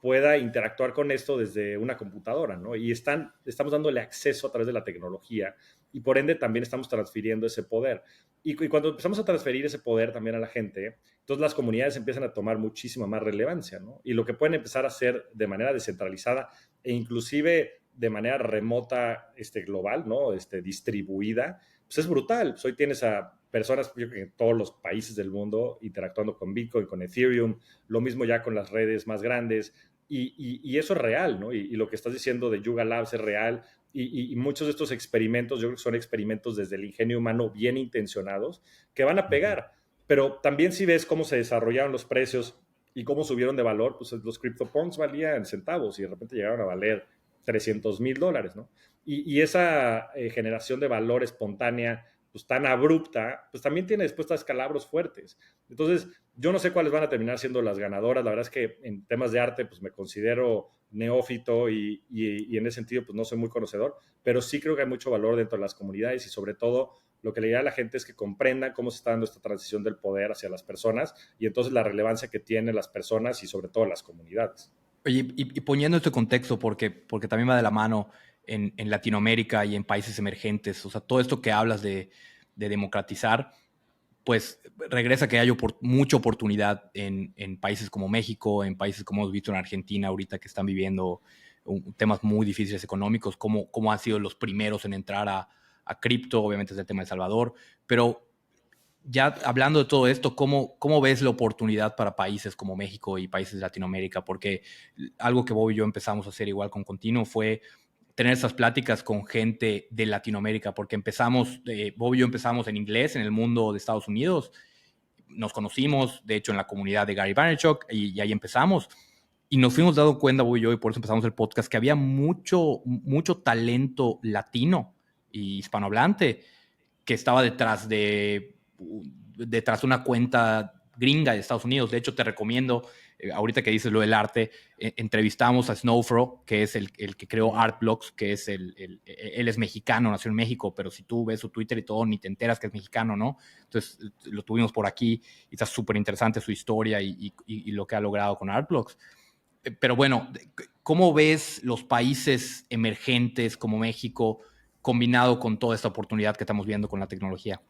pueda interactuar con esto desde una computadora, ¿no? Y estamos dándole acceso a través de la tecnología y por ende también estamos transfiriendo ese poder. Y cuando empezamos a transferir ese poder también a la gente, entonces las comunidades empiezan a tomar muchísima más relevancia, ¿no? Y lo que pueden empezar a hacer de manera descentralizada e inclusive de manera remota, global, ¿no? Distribuida, pues es brutal. Pues hoy tienes a personas, yo creo que en todos los países del mundo interactuando con Bitcoin, con Ethereum, lo mismo ya con las redes más grandes, y eso es real, ¿no? Y lo que estás diciendo de Yuga Labs es real, y muchos de estos experimentos, yo creo que son experimentos desde el ingenio humano bien intencionados, que van a pegar, pero también si ves cómo se desarrollaron los precios y cómo subieron de valor, pues los CryptoPunks valían centavos y de repente llegaron a valer $300,000, ¿no? Y esa generación de valor espontánea, pues tan abrupta, pues también tiene después escalabros fuertes. Entonces, yo no sé cuáles van a terminar siendo las ganadoras. La verdad es que en temas de arte, pues me considero neófito y en ese sentido, pues no soy muy conocedor, pero sí creo que hay mucho valor dentro de las comunidades y sobre todo lo que le diría a la gente es que comprendan cómo se está dando esta transición del poder hacia las personas y entonces la relevancia que tienen las personas y sobre todo las comunidades. Oye, y poniendo este contexto, porque también va de la mano en Latinoamérica y en países emergentes, o sea, todo esto que hablas de democratizar, pues regresa que hay mucha oportunidad en países como México, en países como hemos visto en Argentina ahorita que están viviendo temas muy difíciles económicos, cómo han sido los primeros en entrar a cripto, obviamente es el tema de El Salvador, pero ya hablando de todo esto, ¿cómo ves la oportunidad para países como México y países de Latinoamérica? Porque algo que Bob y yo empezamos a hacer igual con Continuo fue tener esas pláticas con gente de Latinoamérica, porque Bob y yo empezamos en inglés en el mundo de Estados Unidos, nos conocimos, de hecho, en la comunidad de Gary Vaynerchuk, y ahí empezamos. Y nos fuimos dando cuenta, Bob y yo, y por eso empezamos el podcast, que había mucho talento latino y hispanohablante que estaba detrás de una cuenta gringa de Estados Unidos. De hecho, te recomiendo, ahorita que dices lo del arte, entrevistamos a Snowfro, que es el que creó Artblocks, que es él es mexicano, nació en México, pero si tú ves su Twitter y todo, ni te enteras que es mexicano, ¿no? Entonces, lo tuvimos por aquí y está súper interesante su historia y lo que ha logrado con Artblocks. Pero bueno, ¿cómo ves los países emergentes como México combinado con toda esta oportunidad que estamos viendo con la tecnología?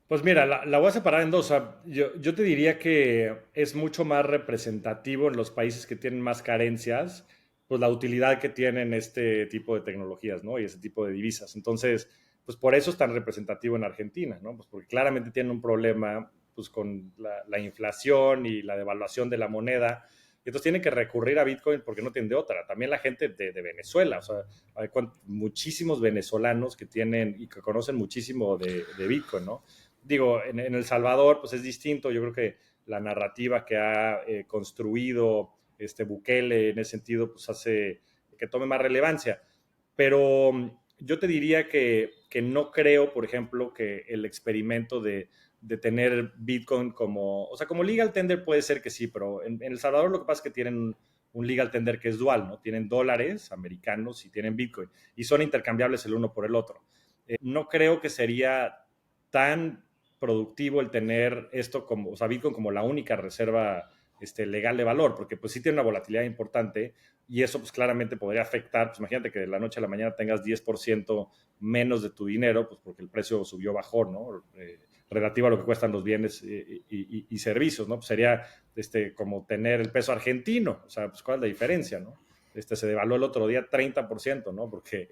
Pues mira, la voy a separar en dos. O sea, yo te diría que es mucho más representativo en los países que tienen más carencias, pues la utilidad que tienen este tipo de tecnologías, ¿no? Y ese tipo de divisas. Entonces, pues por eso es tan representativo en Argentina, ¿no? Pues porque claramente tienen un problema, pues con la inflación y la devaluación de la moneda. Y entonces tienen que recurrir a Bitcoin porque no tienen de otra. También la gente de Venezuela, o sea, hay muchísimos venezolanos que tienen y que conocen muchísimo de Bitcoin, ¿no? Digo, en El Salvador, pues es distinto. Yo creo que la narrativa que ha construido Bukele en ese sentido, pues hace que tome más relevancia. Pero yo te diría que no creo, por ejemplo, que el experimento de tener Bitcoin como legal tender puede ser que sí, pero en El Salvador lo que pasa es que tienen un legal tender que es dual, ¿no? Tienen dólares americanos y tienen Bitcoin y son intercambiables el uno por el otro. No creo que sería tan productivo el tener esto como, o sea, Bitcoin como la única reserva legal de valor, porque pues sí tiene una volatilidad importante y eso pues claramente podría afectar, pues imagínate que de la noche a la mañana tengas 10% menos de tu dinero, pues porque el precio subió, bajó, ¿no? relativo a lo que cuestan los bienes y servicios, ¿no? Pues sería como tener el peso argentino, o sea, pues ¿cuál es la diferencia, no? Se devaluó el otro día 30%, ¿no? Porque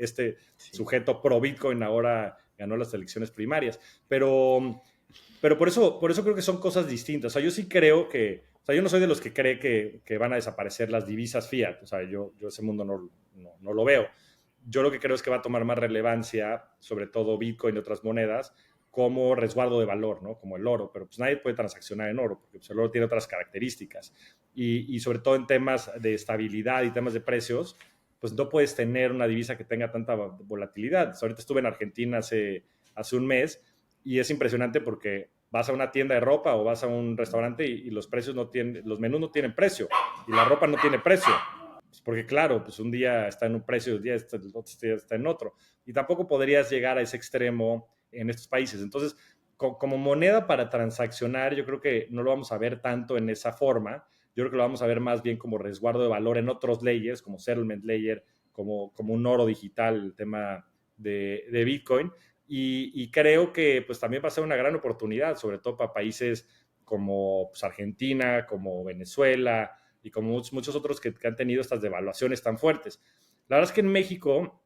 sujeto pro Bitcoin ahora ganó las elecciones primarias. Pero por eso creo que son cosas distintas. O sea, yo sí creo o sea, yo no soy de los que cree que van a desaparecer las divisas fiat. O sea, yo ese mundo no lo veo. Yo lo que creo es que va a tomar más relevancia, sobre todo Bitcoin y otras monedas, como resguardo de valor, ¿no? Como el oro, pero pues nadie puede transaccionar en oro, porque pues, el oro tiene otras características. Y sobre todo en temas de estabilidad y temas de precios, pues no puedes tener una divisa que tenga tanta volatilidad. Ahorita estuve en Argentina hace un mes y es impresionante porque vas a una tienda de ropa o vas a un restaurante y los precios los menús no tienen precio y la ropa no tiene precio. Pues porque claro, pues un día está en un precio, el día está en otro. Y tampoco podrías llegar a ese extremo en estos países. Entonces, como moneda para transaccionar, yo creo que no lo vamos a ver tanto en esa forma. Yo creo que lo vamos a ver más bien como resguardo de valor en otros layers, como settlement layer, como un oro digital, el tema de Bitcoin. Y creo que pues también va a ser una gran oportunidad, sobre todo para países como pues, Argentina, como Venezuela y como muchos otros que han tenido estas devaluaciones tan fuertes. La verdad es que en México,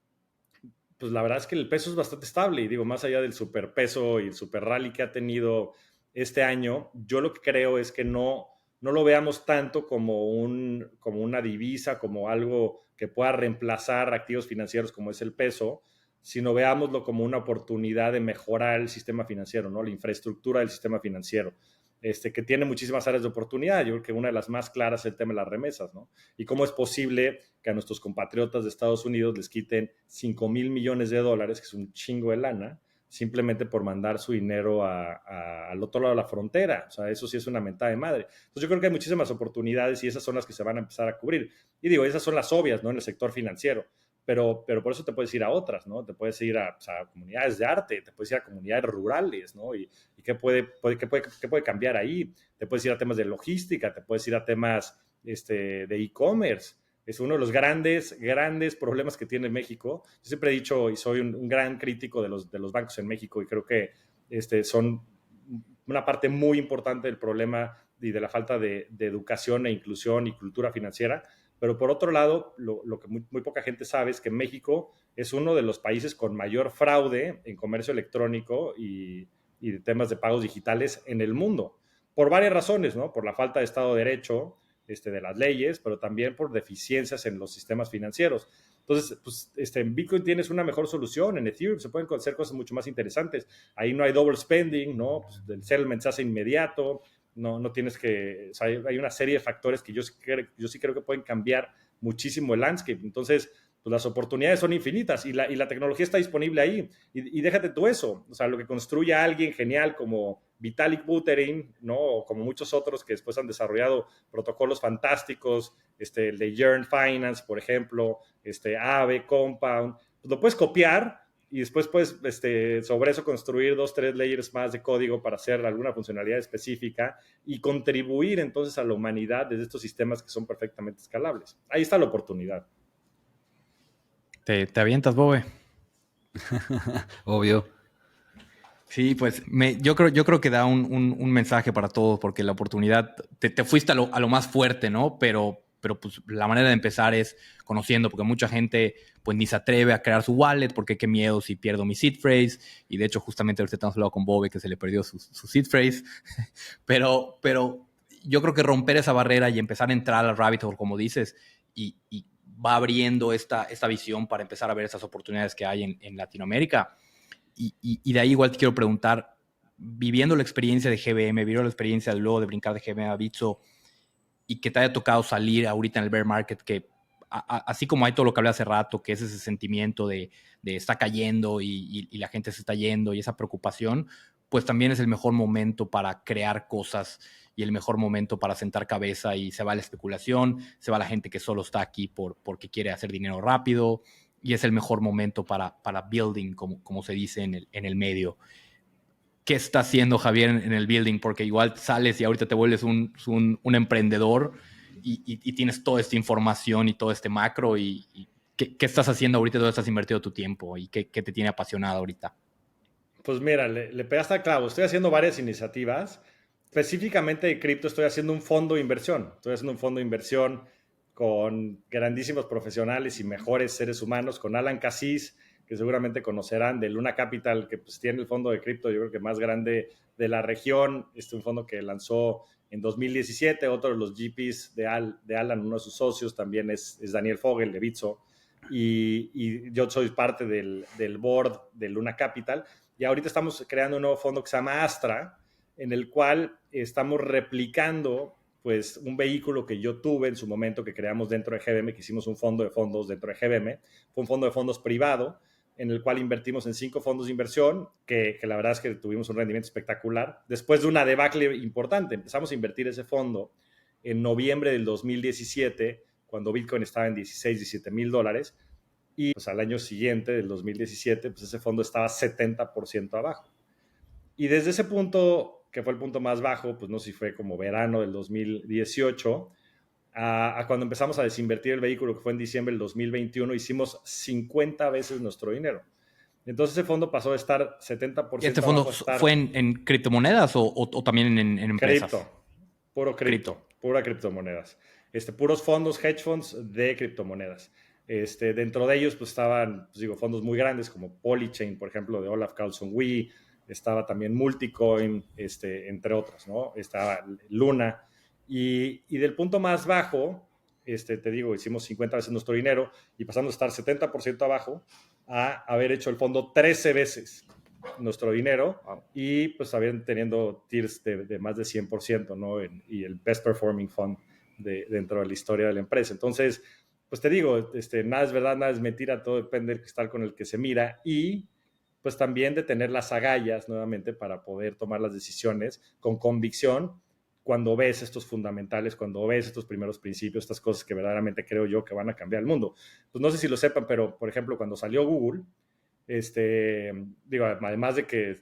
pues la verdad es que el peso es bastante estable y digo, más allá del superpeso y el super rally que ha tenido este año, yo lo que creo es que no lo veamos tanto como una divisa, como algo que pueda reemplazar activos financieros como es el peso, sino veámoslo como una oportunidad de mejorar el sistema financiero, ¿no? La infraestructura del sistema financiero, que tiene muchísimas áreas de oportunidad. Yo creo que una de las más claras es el tema de las remesas, ¿no? Y cómo es posible que a nuestros compatriotas de Estados Unidos les quiten $5,000 millones, que es un chingo de lana, simplemente por mandar su dinero al otro lado de la frontera. O sea, eso sí es una mentada de madre. Entonces yo creo que hay muchísimas oportunidades y esas son las que se van a empezar a cubrir. Y digo, esas son las obvias, ¿no? En el sector financiero. Pero por eso te puedes ir a otras, ¿no? Te puedes ir a comunidades de arte, te puedes ir a comunidades rurales, ¿no? ¿Y qué puede cambiar ahí? Te puedes ir a temas de logística, te puedes ir a temas de e-commerce. Es uno de los grandes problemas que tiene México. Yo siempre he dicho, y soy un gran crítico de los bancos en México, y creo que son una parte muy importante del problema y de la falta de educación e inclusión y cultura financiera. Pero por otro lado, lo que muy poca gente sabe es que México es uno de los países con mayor fraude en comercio electrónico y de temas de pagos digitales en el mundo. Por varias razones, ¿no? Por la falta de Estado de Derecho, de las leyes, pero también por deficiencias en los sistemas financieros. Entonces, pues, en Bitcoin tienes una mejor solución, en Ethereum se pueden hacer cosas mucho más interesantes. Ahí no hay double spending, ¿no? Pues, el settlement se hace inmediato, no tienes que, o sea, hay una serie de factores que yo sí creo que pueden cambiar muchísimo el landscape. Entonces, pues las oportunidades son infinitas y la tecnología está disponible ahí. Y déjate tú eso, o sea, lo que construye a alguien genial como Vitalik Buterin, ¿no? O como muchos otros que después han desarrollado protocolos fantásticos, el de Yearn Finance, por ejemplo, Aave, Compound, pues lo puedes copiar y después puedes sobre eso construir 2, 3 layers más de código para hacer alguna funcionalidad específica y contribuir entonces a la humanidad desde estos sistemas que son perfectamente escalables. Ahí está la oportunidad. ¿Te avientas, Bobe? Obvio. Sí, pues yo creo que da un mensaje para todos, porque la oportunidad, te fuiste a lo más fuerte, ¿no? Pero pues la manera de empezar es conociendo, porque mucha gente pues ni se atreve a crear su wallet, porque qué miedo si pierdo mi seed phrase, y de hecho justamente ahorita estamos hablando con Bobe que se le perdió su seed phrase, pero yo creo que romper esa barrera y empezar a entrar al rabbit hole, como dices, y va abriendo esta visión para empezar a ver esas oportunidades que hay en Latinoamérica. Y de ahí igual te quiero preguntar, viviendo la experiencia de GBM, viviendo la experiencia luego de brincar de GBM a Bitso, y que te haya tocado salir ahorita en el bear market, que así como hay todo lo que hablé hace rato, que es ese sentimiento de está cayendo y la gente se está yendo y esa preocupación, pues también es el mejor momento para crear cosas y el mejor momento para sentar cabeza, y se va la especulación, se va la gente que solo está aquí porque quiere hacer dinero rápido, y es el mejor momento para building, como se dice en el medio. ¿Qué está haciendo Javier en el building? Porque igual sales y ahorita te vuelves un emprendedor y tienes toda esta información y todo este macro. ¿Qué estás haciendo ahorita? ¿Dónde estás invertido tu tiempo? ¿Y qué te tiene apasionado ahorita? Pues mira, le pegaste al clavo. Estoy haciendo varias iniciativas. Específicamente de cripto, estoy haciendo un fondo de inversión. Estoy haciendo un fondo de inversión con grandísimos profesionales y mejores seres humanos, con Alan Cassis, que seguramente conocerán, de Luna Capital, que pues tiene el fondo de cripto, yo creo que más grande de la región. Un fondo que lanzó en 2017. Otro de los GPs de Alan, uno de sus socios, también es Daniel Fogel de Bitso. Y yo soy parte del board de Luna Capital. Y ahorita estamos creando un nuevo fondo que se llama Astra, en el cual estamos replicando pues un vehículo que yo tuve en su momento que creamos dentro de GBM, que hicimos un fondo de fondos dentro de GBM. Fue un fondo de fondos privado en el cual invertimos en 5 fondos de inversión, que la verdad es que tuvimos un rendimiento espectacular. Después de una debacle importante, empezamos a invertir ese fondo en noviembre del 2017, cuando Bitcoin estaba en 16, 17 mil dólares, y pues al año siguiente, del 2017, pues ese fondo estaba 70% abajo. Y desde ese punto, que fue el punto más bajo, pues no sé si fue como verano del 2018, a cuando empezamos a desinvertir el vehículo, que fue en diciembre del 2021, hicimos 50 veces nuestro dinero. Entonces ese fondo pasó de estar 70% ¿Y este fondo abajo a estar fue en criptomonedas o también en empresas? cripto, puro cripto, pura criptomonedas. Puros fondos, hedge funds de criptomonedas. Dentro de ellos pues estaban, pues digo, fondos muy grandes como Polychain, por ejemplo, de Olaf Carlson Wee, estaba también Multicoin, entre otros, ¿no? Estaba Luna. Y del punto más bajo, te digo, hicimos 50 veces nuestro dinero y pasamos a estar 70% abajo a haber hecho el fondo 13 veces nuestro dinero. Wow. Y pues habían teniendo tiers de más de 100%, ¿no? Y el best performing fund dentro de la historia de la empresa. Entonces, pues te digo, nada es verdad, nada es mentira, todo depende del cristal con el que se mira y pues también de tener las agallas nuevamente para poder tomar las decisiones con convicción cuando ves estos fundamentales, cuando ves estos primeros principios, estas cosas que verdaderamente creo yo que van a cambiar el mundo. Pues no sé si lo sepan, pero por ejemplo, cuando salió Google, digo, además de que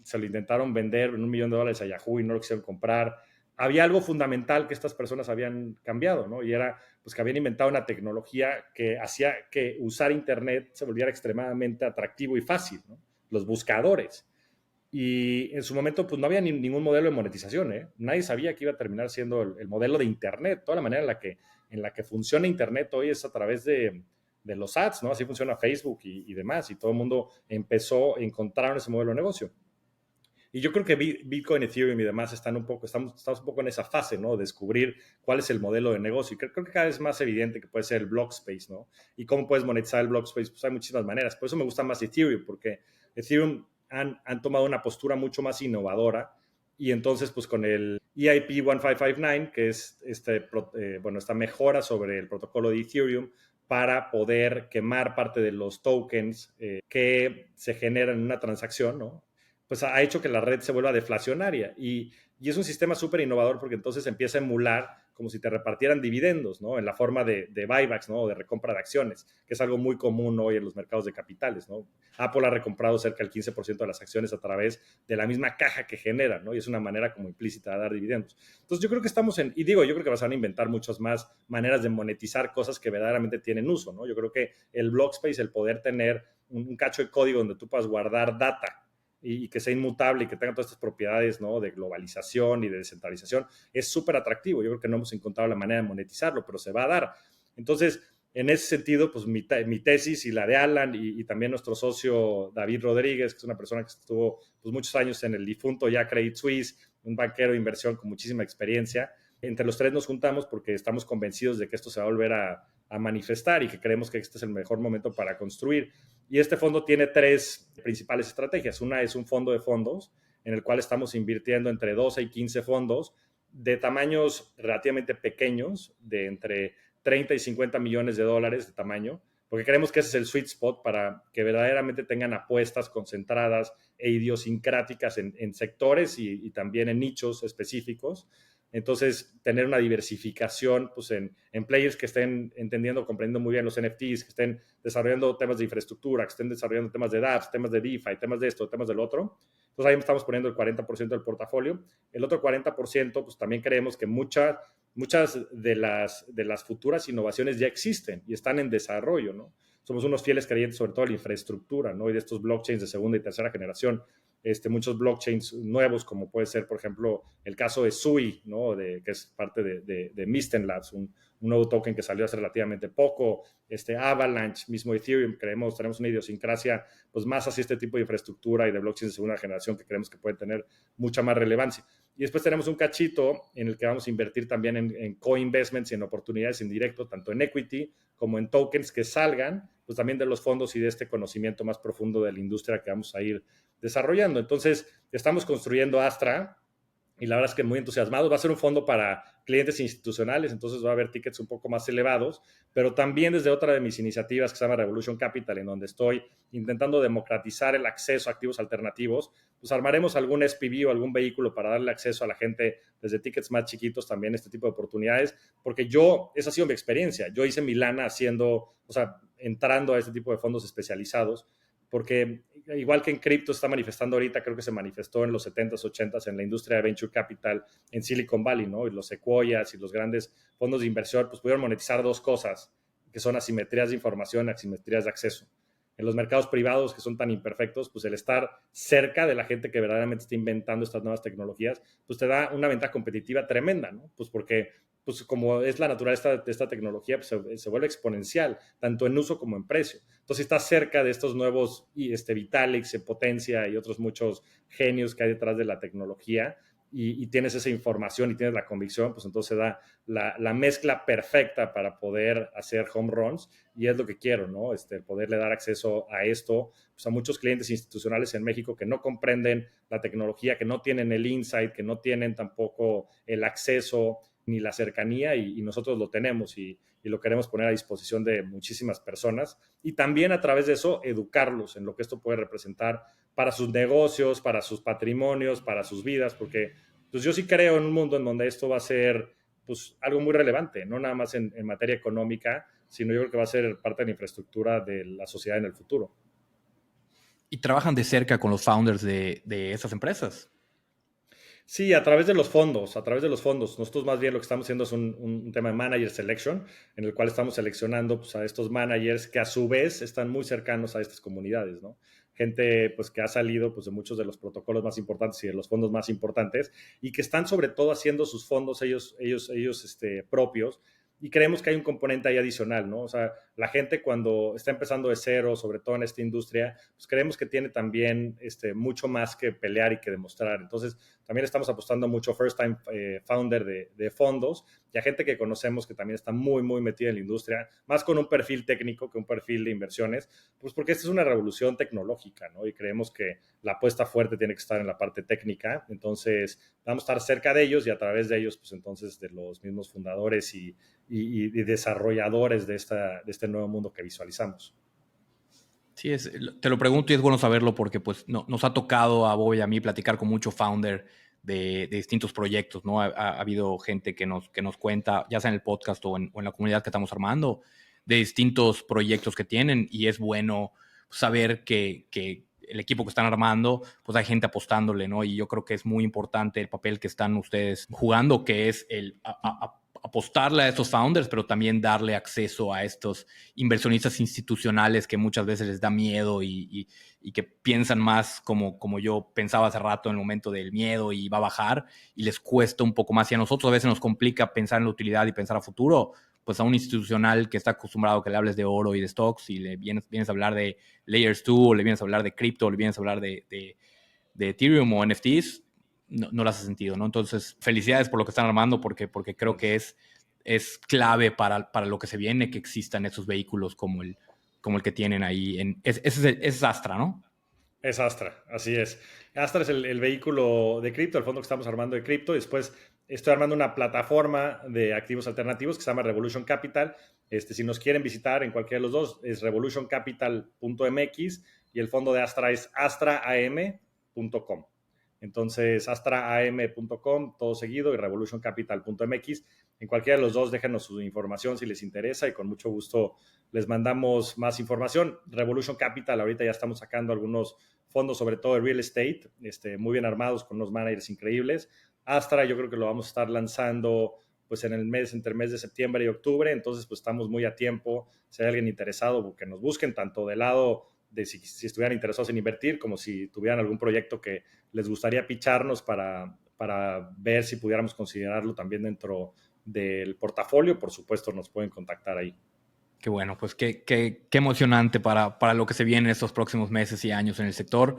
se lo intentaron vender en $1 millón a Yahoo y no lo quisieron comprar, había algo fundamental que estas personas habían cambiado, ¿no? Y era pues que habían inventado una tecnología que hacía que usar Internet se volviera extremadamente atractivo y fácil, ¿no? Los buscadores. Y en su momento pues no había ningún modelo de monetización, ¿eh? Nadie sabía que iba a terminar siendo el modelo de Internet. Toda la manera en la que funciona Internet hoy es a través de los ads, ¿no? Así funciona Facebook y demás. Y todo el mundo empezó a encontrar ese modelo de negocio. Y yo creo que Bitcoin, Ethereum y demás estamos un poco en esa fase, ¿no? Descubrir cuál es el modelo de negocio. Y creo que cada vez es más evidente que puede ser el block space, ¿no? Y cómo puedes monetizar el block space. Pues hay muchísimas maneras. Por eso me gusta más Ethereum, porque Ethereum han tomado una postura mucho más innovadora. Y entonces, pues con el EIP 1559, que es esta mejora sobre el protocolo de Ethereum para poder quemar parte de los tokens que se generan en una transacción, ¿no? Pues ha hecho que la red se vuelva deflacionaria y es un sistema súper innovador porque entonces empieza a emular como si te repartieran dividendos, ¿no? En la forma de buybacks, ¿no? O de recompra de acciones, que es algo muy común hoy en los mercados de capitales, ¿no? Apple ha recomprado cerca del 15% de las acciones a través de la misma caja que genera, ¿no? Y es una manera como implícita de dar dividendos. Entonces yo creo que yo creo que vas a inventar muchas más maneras de monetizar cosas que verdaderamente tienen uso, ¿no? Yo creo que el block space, el poder tener un cacho de código donde tú puedas guardar data y que sea inmutable y que tenga todas estas propiedades, ¿no? De globalización y de descentralización, es súper atractivo. Yo creo que no hemos encontrado la manera de monetizarlo, pero se va a dar. Entonces, en ese sentido, pues mi tesis y la de Alan y también nuestro socio David Rodríguez, que es una persona que estuvo pues, muchos años en el difunto ya Credit Suisse, un banquero de inversión con muchísima experiencia. Entre los tres nos juntamos porque estamos convencidos de que esto se va a volver a manifestar y que creemos que este es el mejor momento para construir. Y este fondo tiene 3 principales estrategias. Una es un fondo de fondos en el cual estamos invirtiendo entre 12 y 15 fondos de tamaños relativamente pequeños, de entre 30 y 50 millones de dólares de tamaño, porque creemos que ese es el sweet spot para que verdaderamente tengan apuestas concentradas e idiosincráticas en sectores y también en nichos específicos. Entonces, tener una diversificación pues, en players que estén entendiendo, comprendiendo muy bien los NFTs, que estén desarrollando temas de infraestructura, que estén desarrollando temas de dApps, temas de DeFi, temas de esto, temas del otro. Entonces, ahí estamos poniendo el 40% del portafolio. El otro 40%, pues también creemos que muchas de las futuras innovaciones ya existen y están en desarrollo, ¿no? somos unos fieles creyentes sobre todo en la infraestructura, ¿no? Y de estos blockchains de segunda y tercera generación. Muchos blockchains nuevos, como puede ser, por ejemplo, el caso de Sui, ¿no? Que es parte de Mysten Labs, un nuevo token que salió hace relativamente poco, Avalanche, mismo Ethereum, tenemos una idiosincrasia pues más hacia este tipo de infraestructura y de blockchains de segunda generación que creemos que pueden tener mucha más relevancia. Y después tenemos un cachito en el que vamos a invertir también en co-investments y en oportunidades en directo, tanto en equity como en tokens que salgan, pues también de los fondos y de este conocimiento más profundo de la industria que vamos a ir desarrollando. Entonces, estamos construyendo Astra y la verdad es que muy entusiasmados. Va a ser un fondo para clientes institucionales, entonces va a haber tickets un poco más elevados, pero también desde otra de mis iniciativas que se llama Revolution Capital, en donde estoy intentando democratizar el acceso a activos alternativos, pues armaremos algún SPV o algún vehículo para darle acceso a la gente desde tickets más chiquitos también este tipo de oportunidades, porque esa ha sido mi experiencia. Yo hice mi lana entrando a este tipo de fondos especializados, porque igual que en cripto se está manifestando ahorita, creo que se manifestó en los 70s, 80s en la industria de Venture Capital en Silicon Valley, ¿no? Y los Sequoias y los grandes fondos de inversión, pues pudieron monetizar dos cosas, que son asimetrías de información, asimetrías de acceso. En los mercados privados que son tan imperfectos, pues el estar cerca de la gente que verdaderamente está inventando estas nuevas tecnologías, pues te da una ventaja competitiva tremenda, ¿no? Pues porque pues como es la naturaleza de esta tecnología, pues se vuelve exponencial, tanto en uso como en precio. Entonces, si estás cerca de estos nuevos Vitalik, Potencia y otros muchos genios que hay detrás de la tecnología y tienes esa información y tienes la convicción, pues entonces se da la mezcla perfecta para poder hacer home runs y es lo que quiero, ¿no? Poderle dar acceso a esto pues a muchos clientes institucionales en México que no comprenden la tecnología, que no tienen el insight, que no tienen tampoco el acceso ni la cercanía y nosotros lo tenemos y lo queremos poner a disposición de muchísimas personas y también a través de eso educarlos en lo que esto puede representar para sus negocios, para sus patrimonios, para sus vidas, porque pues yo sí creo en un mundo en donde esto va a ser pues algo muy relevante, no nada más en materia económica, sino yo creo que va a ser parte de la infraestructura de la sociedad en el futuro. ¿Y trabajan de cerca con los founders de esas empresas? Sí, a través de los fondos, Nosotros más bien lo que estamos haciendo es un tema de manager selection, en el cual estamos seleccionando pues, a estos managers que a su vez están muy cercanos a estas comunidades, ¿no? Gente pues, que ha salido pues, de muchos de los protocolos más importantes y de los fondos más importantes y que están sobre todo haciendo sus fondos ellos propios. Y creemos que hay un componente ahí adicional, ¿no? O sea, la gente cuando está empezando de cero, sobre todo en esta industria, pues creemos que tiene también mucho más que pelear y que demostrar. Entonces, también estamos apostando mucho first time founder de fondos y a gente que conocemos que también está muy, muy metida en la industria, más con un perfil técnico que un perfil de inversiones, pues porque esta es una revolución tecnológica, ¿no? Y creemos que la apuesta fuerte tiene que estar en la parte técnica. Entonces, vamos a estar cerca de ellos y a través de ellos, pues entonces de los mismos fundadores y desarrolladores de este nuevo mundo que visualizamos. Sí, te lo pregunto y es bueno saberlo porque pues, nos ha tocado a Bob y a mí platicar con mucho founder de distintos proyectos, ¿no? Ha habido gente que nos cuenta, ya sea en el podcast o en la comunidad que estamos armando, de distintos proyectos que tienen y es bueno saber que el equipo que están armando, pues hay gente apostándole, ¿no? Y yo creo que es muy importante el papel que están ustedes jugando, que es el apostarle a estos founders, pero también darle acceso a estos inversionistas institucionales que muchas veces les da miedo y que piensan más como yo pensaba hace rato en el momento del miedo y va a bajar y les cuesta un poco más. Y a nosotros a veces nos complica pensar en la utilidad y pensar a futuro, pues a un institucional que está acostumbrado a que le hables de oro y de stocks y le vienes a hablar de Layers 2 o le vienes a hablar de cripto o le vienes a hablar de Ethereum o NFTs, no le hace sentido, ¿no? Entonces, felicidades por lo que están armando porque creo que es clave para lo que se viene que existan esos vehículos como el que tienen ahí. Ese es Astra, ¿no? Es Astra, así es. Astra es el vehículo de cripto, el fondo que estamos armando de cripto. Después estoy armando una plataforma de activos alternativos que se llama Revolution Capital. Si nos quieren visitar en cualquiera de los dos, es revolutioncapital.mx y el fondo de Astra es astraam.com. Entonces, astraam.com, todo seguido, y revolutioncapital.mx. En cualquiera de los dos, déjenos su información si les interesa y con mucho gusto les mandamos más información. Revolution Capital, ahorita ya estamos sacando algunos fondos, sobre todo de real estate, muy bien armados con unos managers increíbles. Astra, yo creo que lo vamos a estar lanzando pues entre el mes de septiembre y octubre, entonces pues estamos muy a tiempo. Si hay alguien interesado, que nos busquen tanto del lado de si estuvieran interesados en invertir, como si tuvieran algún proyecto que les gustaría picharnos para ver si pudiéramos considerarlo también dentro del portafolio, por supuesto nos pueden contactar ahí. Qué bueno, pues qué emocionante para lo que se viene en estos próximos meses y años en el sector.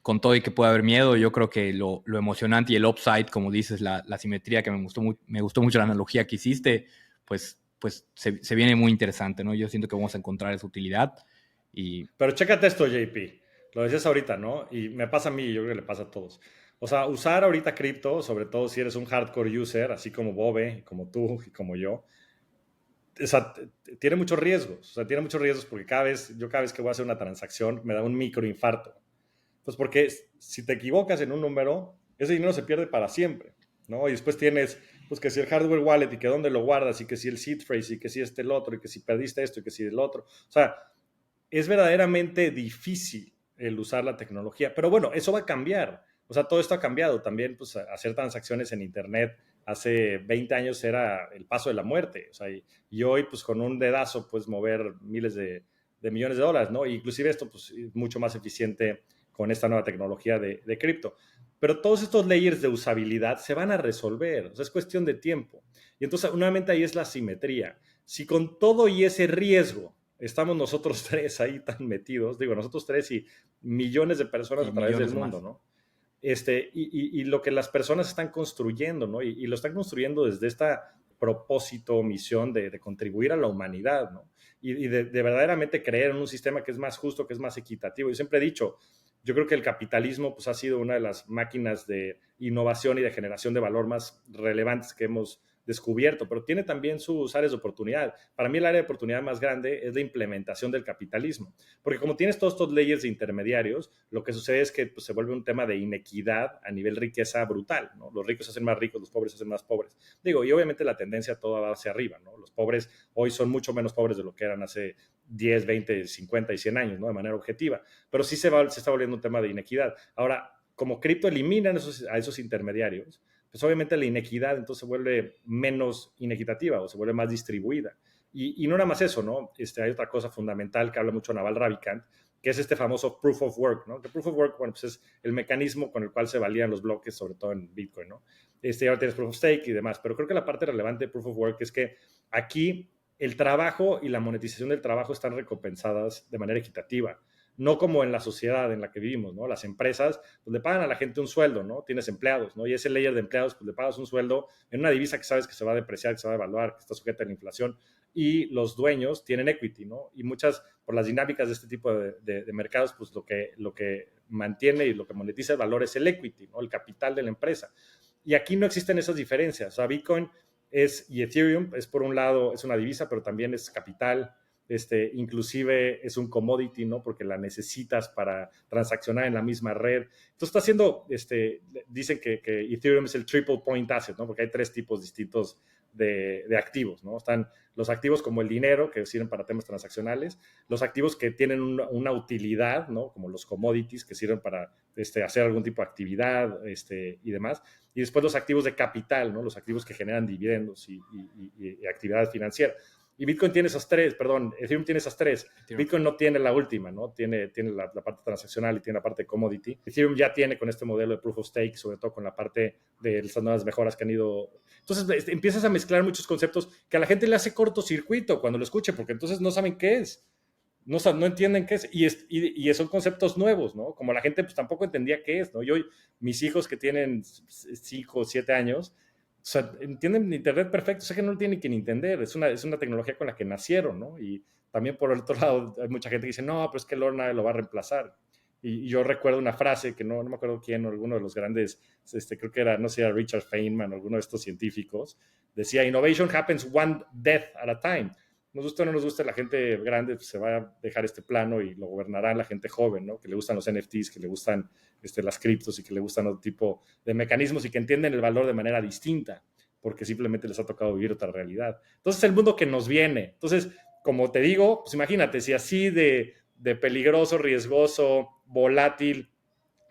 Con todo y que puede haber miedo, yo creo que lo emocionante y el upside, como dices, la simetría, que me gustó mucho la analogía que hiciste, pues se viene muy interesante, ¿no? Yo siento que vamos a encontrar esa utilidad. Pero chécate esto, JP. Lo decías ahorita, ¿no? Y me pasa a mí y yo creo que le pasa a todos. O sea, usar ahorita cripto, sobre todo si eres un hardcore user, así como Bobe, como tú y como yo, o sea, tiene muchos riesgos. O sea, tiene muchos riesgos porque yo cada vez que voy a hacer una transacción me da un microinfarto. Pues porque si te equivocas en un número, ese dinero se pierde para siempre, ¿no? Y después tienes, pues que si el hardware wallet y que dónde lo guardas y que si el seed phrase y que si el otro y que si perdiste esto y que si el otro. O sea, es verdaderamente difícil el usar la tecnología. Pero bueno, eso va a cambiar. O sea, todo esto ha cambiado. También, pues, hacer transacciones en Internet hace 20 años era el paso de la muerte. O sea, y hoy, pues, con un dedazo puedes mover miles de millones de dólares, ¿no? E inclusive esto, pues, es mucho más eficiente con esta nueva tecnología de cripto. Pero todos estos layers de usabilidad se van a resolver. O sea, es cuestión de tiempo. Y entonces, nuevamente, ahí es la simetría. Si con todo y ese riesgo estamos nosotros tres ahí tan metidos, digo, nosotros tres y millones de personas a través del mundo, más, ¿no? Y lo que las personas están construyendo, ¿no? Y lo están construyendo desde este propósito, misión de contribuir a la humanidad, ¿no? Y de verdaderamente creer en un sistema que es más justo, que es más equitativo. Yo siempre he dicho, yo creo que el capitalismo pues, ha sido una de las máquinas de innovación y de generación de valor más relevantes que hemos descubierto, pero tiene también sus áreas de oportunidad. Para mí el área de oportunidad más grande es la implementación del capitalismo, porque como tienes todos estos layers de intermediarios, lo que sucede es que pues, se vuelve un tema de inequidad a nivel riqueza brutal, ¿no? Los ricos se hacen más ricos, los pobres se hacen más pobres. Digo, y obviamente la tendencia toda va hacia arriba, ¿no? Los pobres hoy son mucho menos pobres de lo que eran hace 10, 20, 50 y 100 años, ¿no? De manera objetiva, pero sí se está volviendo un tema de inequidad. Ahora, como cripto eliminan a esos intermediarios, pues obviamente la inequidad entonces se vuelve menos inequitativa o se vuelve más distribuida. Y no nada más eso, ¿no? Hay otra cosa fundamental que habla mucho Naval Ravikant, que es este famoso proof of work, ¿no? Que proof of work, bueno, pues es el mecanismo con el cual se valían los bloques, sobre todo en Bitcoin, ¿no? Ahora tienes proof of stake y demás, pero creo que la parte relevante de proof of work es que aquí el trabajo y la monetización del trabajo están recompensadas de manera equitativa. No como en la sociedad en la que vivimos, ¿no? Las empresas, pues le pagan a la gente un sueldo, ¿no? Tienes empleados, ¿no? Y ese layer de empleados, pues le pagas un sueldo en una divisa que sabes que se va a depreciar, que se va a devaluar, que está sujeta a la inflación, y los dueños tienen equity, ¿no? Y muchas, por las dinámicas de este tipo de mercados, pues lo que mantiene y lo que monetiza el valor es el equity, ¿no? El capital de la empresa. Y aquí no existen esas diferencias. O sea, Bitcoin y Ethereum es por un lado, es una divisa, pero también es capital, inclusive es un commodity, ¿no? Porque la necesitas para transaccionar en la misma red. Entonces está haciendo, dicen que Ethereum es el triple point asset, ¿no? Porque hay tres tipos distintos de activos, ¿no? Están los activos como el dinero, que sirven para temas transaccionales, los activos que tienen una utilidad, ¿no? Como los commodities, que sirven para hacer algún tipo de actividad y demás, y después los activos de capital, ¿no? Los activos que generan dividendos y actividad financiera. Y Bitcoin tiene esas tres, perdón, Ethereum tiene esas tres. Bitcoin no tiene la última, ¿no? Tiene la parte transaccional y tiene la parte de commodity. Ethereum ya tiene con este modelo de proof of stake, sobre todo con la parte de estas nuevas mejoras que han ido. Entonces empiezas a mezclar muchos conceptos que a la gente le hace cortocircuito cuando lo escuche, porque entonces no saben qué es. No entienden qué es y son conceptos nuevos, ¿no? Como la gente pues tampoco entendía qué es, ¿no? Yo, mis hijos que tienen 5 o 7 años, o sea, entienden Internet perfecto, sé que no lo tienen que entender, es una tecnología con la que nacieron, ¿no? Y también por el otro lado hay mucha gente que dice, no, pero es que el oro nadie lo va a reemplazar. Y yo recuerdo una frase que no me acuerdo quién, o alguno de los grandes, creo que era, no sé, Richard Feynman, o alguno de estos científicos, decía, innovation happens one death at a time. Nos gusta o no nos gusta, la gente grande pues, se va a dejar este plano y lo gobernará la gente joven, ¿no? Que le gustan los NFTs, que le gustan las criptos y que le gustan otro tipo de mecanismos y que entienden el valor de manera distinta, porque simplemente les ha tocado vivir otra realidad. Entonces, el mundo que nos viene. Entonces, como te digo, pues imagínate, si así de peligroso, riesgoso, volátil,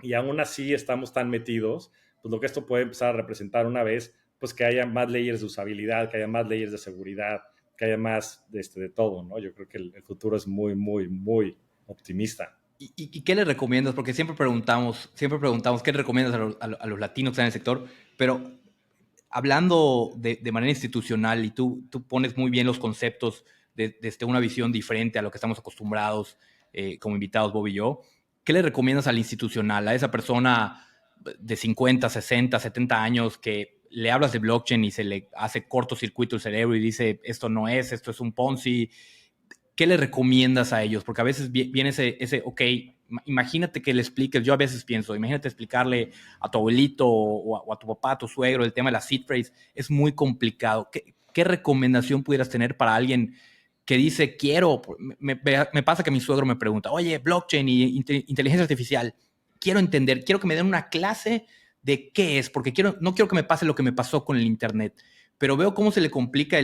y aún así estamos tan metidos, pues lo que esto puede empezar a representar una vez pues que haya más layers de usabilidad, que haya más layers de seguridad, que haya más de todo, ¿no? Yo creo que el futuro es muy, muy, muy optimista. ¿Y qué le recomiendas? Porque siempre preguntamos qué le recomiendas a los latinos que están en el sector, pero hablando de manera institucional, y tú pones muy bien los conceptos desde una visión diferente a lo que estamos acostumbrados como invitados Bob y yo, ¿qué le recomiendas al institucional, a esa persona de 50, 60, 70 años que le hablas de blockchain y se le hace cortocircuito el cerebro y dice, esto no es, esto es un Ponzi? ¿Qué le recomiendas a ellos? Porque a veces viene ok, imagínate que le expliques, yo a veces pienso, imagínate explicarle a tu abuelito o a tu papá, a tu suegro, el tema de la seed phrase, es muy complicado. ¿Qué recomendación pudieras tener para alguien que dice, quiero, me pasa que mi suegro me pregunta, oye, blockchain y inteligencia artificial, quiero entender, quiero que me den una clase de qué es, porque no quiero que me pase lo que me pasó con el internet, pero veo cómo se le complica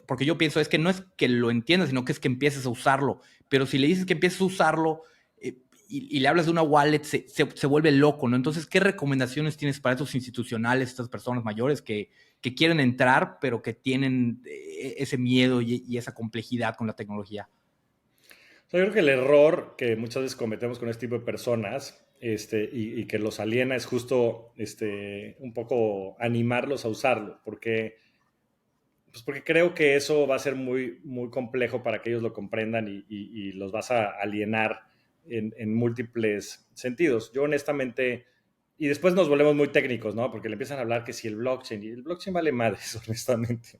porque yo pienso, es que no es que lo entiendas, sino que es que empieces a usarlo. Pero si le dices que empieces a usarlo y le hablas de una wallet, se vuelve loco, ¿no? Entonces, ¿qué recomendaciones tienes para estos institucionales, estas personas mayores que quieren entrar, pero que tienen ese miedo y esa complejidad con la tecnología? O sea, yo creo que el error que muchas veces cometemos con este tipo de personas y que los aliena es justo un poco animarlos a usarlo, porque creo que eso va a ser muy, muy complejo para que ellos lo comprendan y los vas a alienar en múltiples sentidos. Yo honestamente, y después nos volvemos muy técnicos, ¿no? Porque le empiezan a hablar que si y el blockchain vale madres, honestamente.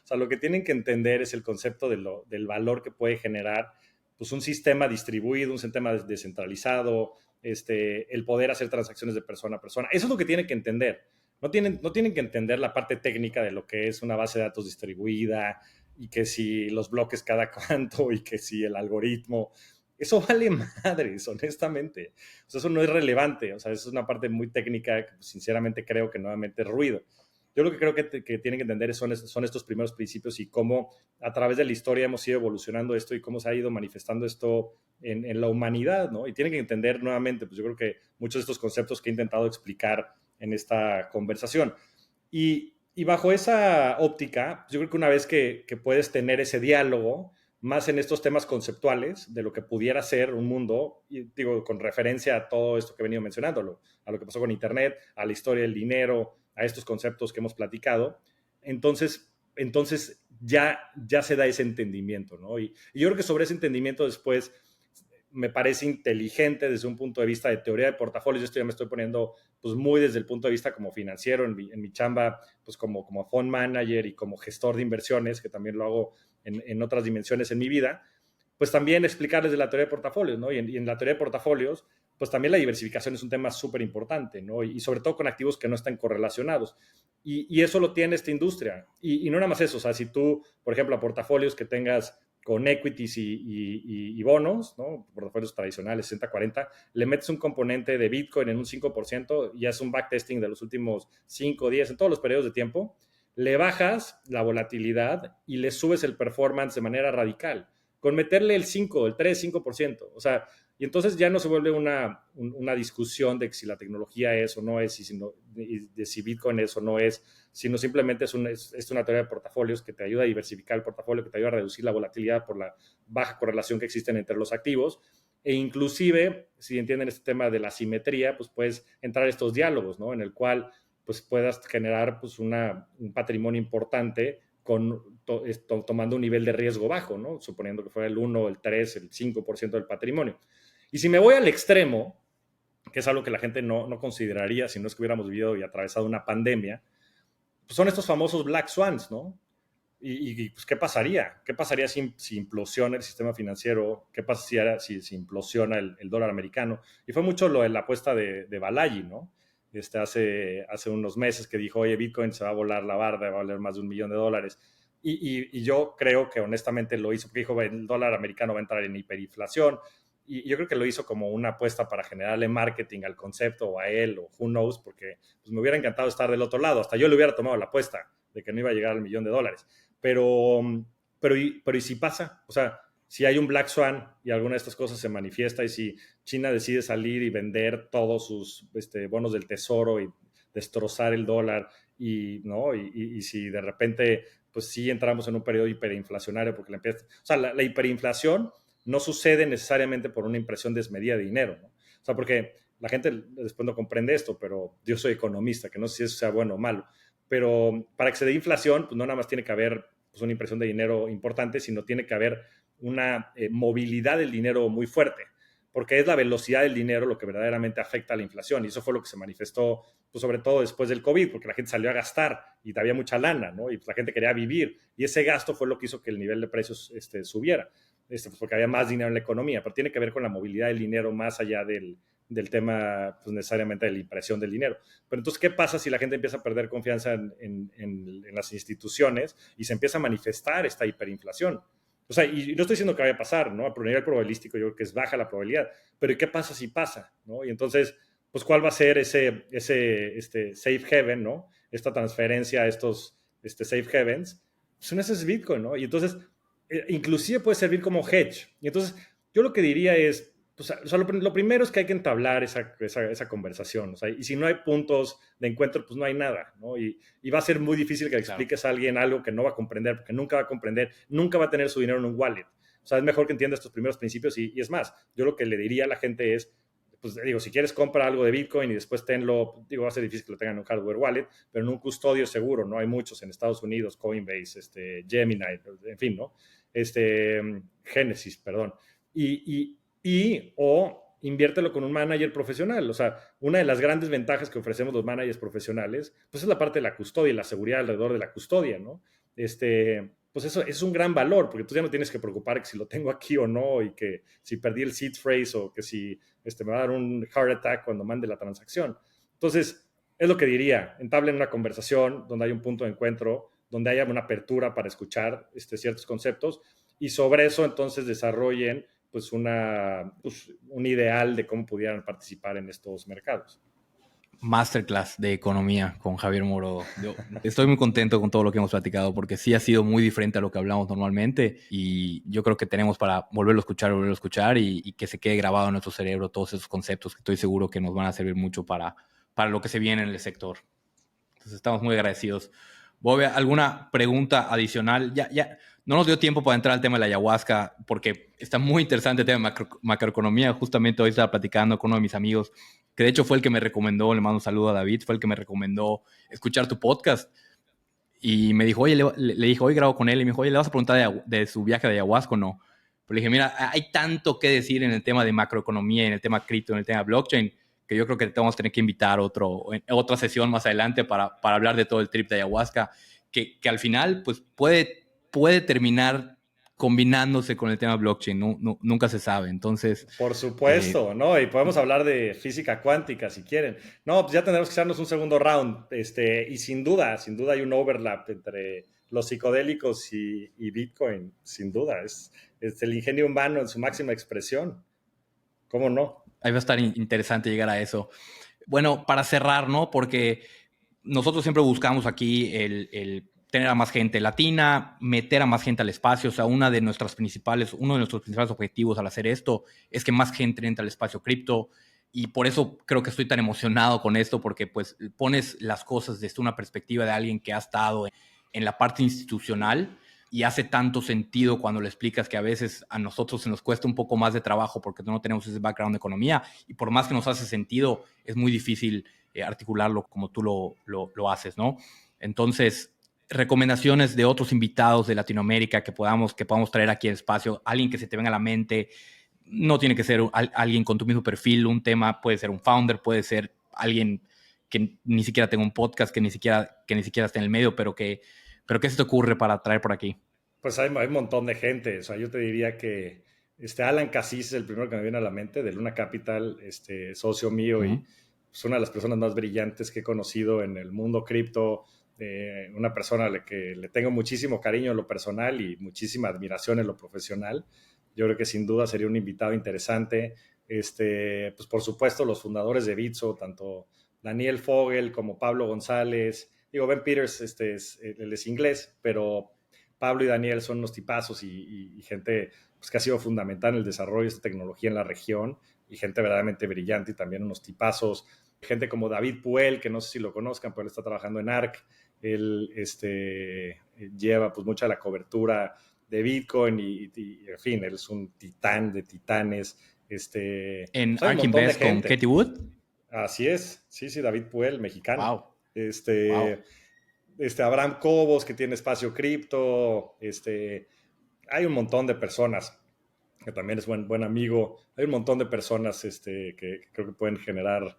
O sea, lo que tienen que entender es el concepto del valor que puede generar pues, un sistema distribuido, un sistema descentralizado, el poder hacer transacciones de persona a persona. Eso es lo que tienen que entender. No tienen que entender la parte técnica de lo que es una base de datos distribuida y que si los bloques cada cuánto y que si el algoritmo. Eso vale madres, honestamente. O sea, eso no es relevante. O sea, eso es una parte muy técnica que sinceramente creo que nuevamente es ruido. Yo lo que creo que tienen que entender son estos primeros principios y cómo a través de la historia hemos ido evolucionando esto y cómo se ha ido manifestando esto en la humanidad, ¿no? Y tienen que entender nuevamente, pues yo creo que muchos de estos conceptos que he intentado explicar en esta conversación. Y bajo esa óptica, yo creo que una vez que puedes tener ese diálogo, más en estos temas conceptuales de lo que pudiera ser un mundo, y digo, con referencia a todo esto que he venido mencionándolo, a lo que pasó con Internet, a la historia del dinero, a estos conceptos que hemos platicado, entonces ya se da ese entendimiento, ¿no? Y yo creo que sobre ese entendimiento después me parece inteligente desde un punto de vista de teoría de portafolios. Esto ya me estoy poniendo pues muy desde el punto de vista como financiero en mi chamba, pues como fund manager y como gestor de inversiones, que también lo hago en otras dimensiones en mi vida, pues también explicarles de la teoría de portafolios, ¿no? Y en la teoría de portafolios, pues también la diversificación es un tema súper importante, ¿no? Y sobre todo con activos que no están correlacionados. Y eso lo tiene esta industria. Y no nada más eso, o sea, si tú, por ejemplo, a portafolios que tengas con equities y bonos, ¿no? Portafolios tradicionales, 60-40, le metes un componente de Bitcoin en un 5% y haces un backtesting de los últimos 5, 10, en todos los periodos de tiempo, le bajas la volatilidad y le subes el performance de manera radical, con meterle el 5, el 3, 5%. O sea, y entonces ya no se vuelve una discusión de si la tecnología es o no es, de si Bitcoin es o no es, sino simplemente es una teoría de portafolios que te ayuda a diversificar el portafolio, que te ayuda a reducir la volatilidad por la baja correlación que existen entre los activos. E inclusive, si entienden este tema de la simetría, pues puedes entrar a estos diálogos, ¿no? En el cual pues puedas generar pues un patrimonio importante tomando un nivel de riesgo bajo, ¿no? Suponiendo que fuera el 1, el 3, el 5% del patrimonio. Y si me voy al extremo, que es algo que la gente no consideraría si no es que hubiéramos vivido y atravesado una pandemia, pues son estos famosos Black Swans, ¿no? Y pues, ¿qué pasaría? ¿Qué pasaría si implosiona el sistema financiero? ¿Qué pasaría si implosiona el dólar americano? Y fue mucho lo de la apuesta de Balaji, ¿no? Hace unos meses que dijo, oye, Bitcoin se va a volar la barda, va a valer más de $1 millón. Y yo creo que honestamente lo hizo porque dijo, el dólar americano va a entrar en hiperinflación. Y yo creo que lo hizo como una apuesta para generarle marketing al concepto o a él o who knows, porque pues, me hubiera encantado estar del otro lado. Hasta yo le hubiera tomado la apuesta de que no iba a llegar al $1 millón. Pero ¿y si pasa? O sea, si hay un Black Swan y alguna de estas cosas se manifiesta y si China decide salir y vender todos sus bonos del tesoro y destrozar el dólar ¿no? Y si de repente, pues sí entramos en un periodo hiperinflacionario, porque o sea, la hiperinflación no sucede necesariamente por una impresión desmedida de dinero, ¿no? O sea, porque la gente después no comprende esto, pero yo soy economista, que no sé si eso sea bueno o malo, pero para que se dé inflación, pues no nada más tiene que haber pues, una impresión de dinero importante, sino tiene que haber una movilidad del dinero muy fuerte, porque es la velocidad del dinero lo que verdaderamente afecta a la inflación, y eso fue lo que se manifestó, pues sobre todo después del COVID, porque la gente salió a gastar y había mucha lana, ¿no? Y pues, la gente quería vivir, y ese gasto fue lo que hizo que el nivel de precios subiera, pues porque había más dinero en la economía, pero tiene que ver con la movilidad del dinero más allá del tema, pues necesariamente de la impresión del dinero. Pero entonces, ¿qué pasa si la gente empieza a perder confianza en las instituciones y se empieza a manifestar esta hiperinflación? O sea, y no estoy diciendo que vaya a pasar, ¿no? A nivel probabilístico yo creo que es baja la probabilidad, pero ¿qué pasa si pasa, ¿no? Y entonces, pues, ¿cuál va a ser ese safe haven, ¿no? Esta transferencia a estos safe havens, pues ese es Bitcoin, ¿no? Y entonces, inclusive puede servir como hedge. Y entonces, yo lo que diría es, pues, o sea, lo primero es que hay que entablar esa conversación, o sea, y si no hay puntos de encuentro, pues no hay nada, ¿no? Y va a ser muy difícil que le expliques a alguien algo que no va a comprender, porque nunca va a comprender, nunca va a tener su dinero en un wallet. O sea, es mejor que entienda estos primeros principios y es más, yo lo que le diría a la gente es, pues digo, si quieres compra algo de Bitcoin y después tenlo, digo, va a ser difícil que lo tengan en un hardware wallet, pero en un custodio seguro, ¿no? Hay muchos en Estados Unidos, Coinbase, Gemini, en fin, ¿no? Genesis, perdón. O inviértelo con un manager profesional. O sea, una de las grandes ventajas que ofrecemos los managers profesionales, pues es la parte de la custodia y la seguridad alrededor de la custodia, ¿no? Pues eso es un gran valor, porque tú ya no tienes que preocupar que si lo tengo aquí o no, y que si perdí el seed phrase o que si me va a dar un heart attack cuando mande la transacción. Entonces, es lo que diría, entablen una conversación donde hay un punto de encuentro, donde haya una apertura para escuchar ciertos conceptos, y sobre eso entonces desarrollen pues un ideal de cómo pudieran participar en estos mercados. Masterclass de economía con Javier Morodo. Yo estoy muy contento con todo lo que hemos platicado porque sí ha sido muy diferente a lo que hablamos normalmente y yo creo que tenemos para volverlo a escuchar y que se quede grabado en nuestro cerebro todos esos conceptos que estoy seguro que nos van a servir mucho para lo que se viene en el sector. Entonces estamos muy agradecidos. Bobia, ¿alguna pregunta adicional? Ya no nos dio tiempo para entrar al tema de la ayahuasca porque está muy interesante el tema de macroeconomía. Justamente hoy estaba platicando con uno de mis amigos que de hecho fue el que me recomendó, le mando un saludo a David, fue el que me recomendó escuchar tu podcast y me dijo, oye, le dije, hoy grabo con él y me dijo, oye, ¿le vas a preguntar de su viaje de ayahuasca o no? Pero le dije, mira, hay tanto que decir en el tema de macroeconomía, en el tema cripto, en el tema blockchain, que yo creo que te vamos a tener que invitar otra sesión más adelante para hablar de todo el trip de ayahuasca, que al final pues puede terminar combinándose con el tema blockchain, nunca se sabe. Entonces, por supuesto, ¿no? Y podemos hablar de física cuántica si quieren. No, pues ya tendremos que echarnos un segundo round. Y sin duda hay un overlap entre los psicodélicos y Bitcoin, sin duda. Es el ingenio humano en su máxima expresión. ¿Cómo no? Ahí va a estar interesante llegar a eso. Bueno, para cerrar, ¿no? Porque nosotros siempre buscamos aquí el tener a más gente latina, meter a más gente al espacio. O sea, uno de nuestros principales objetivos al hacer esto es que más gente entre al espacio cripto. Y por eso creo que estoy tan emocionado con esto, porque pues pones las cosas desde una perspectiva de alguien que ha estado en la parte institucional y hace tanto sentido cuando le explicas que a veces a nosotros se nos cuesta un poco más de trabajo porque no tenemos ese background de economía y por más que nos hace sentido, es muy difícil articularlo como tú lo haces, ¿no? Entonces, recomendaciones de otros invitados de Latinoamérica que podamos traer aquí al espacio, alguien que se te venga a la mente, no tiene que ser alguien con tu mismo perfil, un tema, puede ser un founder, puede ser alguien que ni siquiera tenga un podcast, que ni siquiera esté en el medio, pero ¿qué se te ocurre para traer por aquí? Pues hay un montón de gente. O sea, yo te diría que Alan Cassis es el primero que me viene a la mente, de Luna Capital, socio mío y es una de las personas más brillantes que he conocido en el mundo cripto. Una persona a la que le tengo muchísimo cariño en lo personal y muchísima admiración en lo profesional. Yo creo que sin duda sería un invitado interesante. Pues por supuesto los fundadores de Bitso, tanto Daniel Fogel como Pablo González. Digo, Ben Peters, él es inglés, pero Pablo y Daniel son unos tipazos y gente pues, que ha sido fundamental en el desarrollo de esta tecnología en la región y gente verdaderamente brillante y también unos tipazos. Gente como David Puel, que no sé si lo conozcan, pero él está trabajando en ARK. Él lleva pues mucha la cobertura de Bitcoin y en fin, él es un titán de titanes. En Pues hay un ARK montón de Invest con gente. Katie Wood. Así es, sí, David Puel, mexicano. Wow. Wow. Abraham Cobos, que tiene Espacio Cripto. Hay un montón de personas, que también es buen amigo. Hay un montón de personas que creo que pueden generar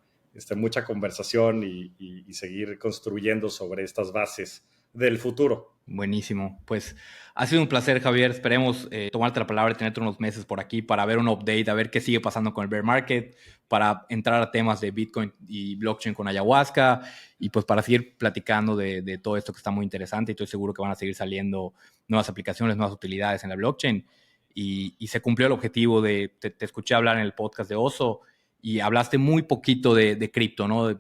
mucha conversación y seguir construyendo sobre estas bases del futuro. Buenísimo. Pues ha sido un placer, Javier. Esperemos tomarte la palabra y tenerte unos meses por aquí para ver un update, a ver qué sigue pasando con el bear market, para entrar a temas de Bitcoin y blockchain con ayahuasca y pues para seguir platicando de todo esto que está muy interesante y estoy seguro que van a seguir saliendo nuevas aplicaciones, nuevas utilidades en la blockchain y se cumplió el objetivo te escuché hablar en el podcast de Oso y hablaste muy poquito de cripto, ¿no?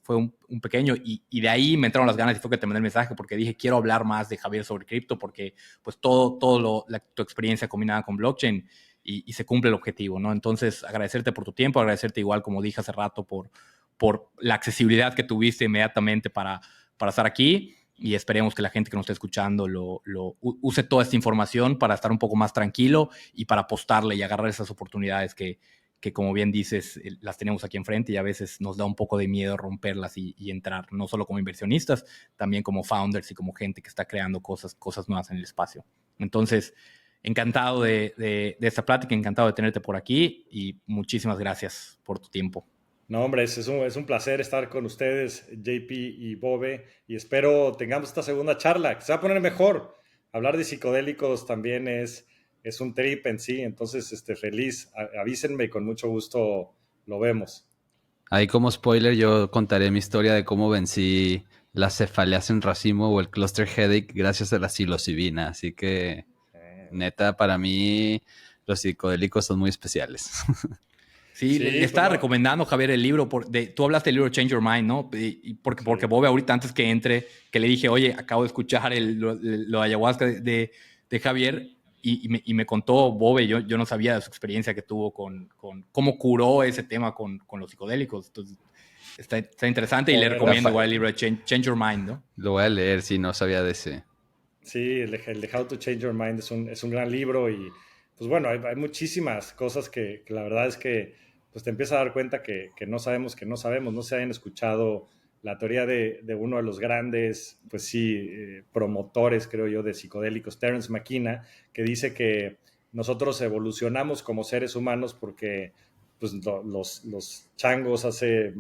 Fue un pequeño, y de ahí me entraron las ganas y fue que te mandé el mensaje porque dije, quiero hablar más de Javier sobre cripto porque pues tu experiencia combinada con blockchain y se cumple el objetivo, ¿no? Entonces, agradecerte por tu tiempo, agradecerte igual, como dije hace rato, por la accesibilidad que tuviste inmediatamente para estar aquí y esperemos que la gente que nos esté escuchando use toda esta información para estar un poco más tranquilo y para apostarle y agarrar esas oportunidades que como bien dices, las tenemos aquí enfrente y a veces nos da un poco de miedo romperlas y entrar, no solo como inversionistas, también como founders y como gente que está creando cosas nuevas en el espacio. Entonces, encantado de esta plática, encantado de tenerte por aquí y muchísimas gracias por tu tiempo. No, hombre, es un placer estar con ustedes, JP y Bobe, y espero tengamos esta segunda charla, que se va a poner mejor. Hablar de psicodélicos también es un trip en sí, entonces feliz, avísenme y con mucho gusto lo vemos. Ahí como spoiler yo contaré mi historia de cómo vencí la cefaleas en racimo o el cluster headache gracias a la psilocibina. Así que, neta, para mí los psicodélicos son muy especiales. Sí, le estaba recomendando, Javier, el libro. Tú hablaste del libro Change Your Mind, ¿no? Porque Bobe ahorita antes que entre, que le dije, oye, acabo de escuchar lo de ayahuasca de Javier y me contó Bobe, yo no sabía de su experiencia que tuvo con cómo curó ese tema con los psicodélicos. Entonces, está interesante y le recomiendo igual el libro de Change Your Mind, ¿no? Lo voy a leer si no sabía de ese. Sí, el de How to Change Your Mind es un gran libro y pues bueno, hay muchísimas cosas que la verdad es que pues te empiezas a dar cuenta que no sabemos, no se hayan escuchado la teoría de uno de los grandes, pues sí, promotores, creo yo, de psicodélicos, Terence McKenna, que dice que nosotros evolucionamos como seres humanos porque pues, los changos hace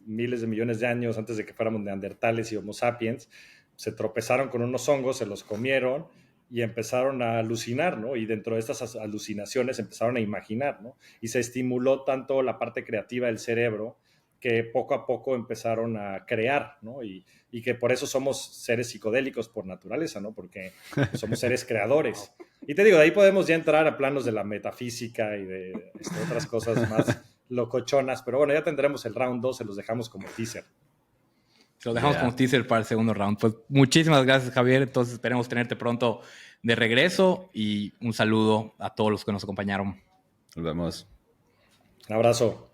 miles de millones de años, antes de que fuéramos neandertales y homo sapiens, se tropezaron con unos hongos, se los comieron y empezaron a alucinar, ¿no? Y dentro de estas alucinaciones empezaron a imaginar, ¿no? Y se estimuló tanto la parte creativa del cerebro que poco a poco empezaron a crear, ¿no? Y que por eso somos seres psicodélicos por naturaleza, ¿no? Porque somos seres creadores. Y te digo, de ahí podemos ya entrar a planos de la metafísica y de otras cosas más locochonas, pero bueno, ya tendremos el round 2, se los dejamos como teaser. Lo dejamos como teaser para el segundo round. Pues muchísimas gracias, Javier. Entonces esperemos tenerte pronto de regreso y un saludo a todos los que nos acompañaron. Nos vemos. Un abrazo.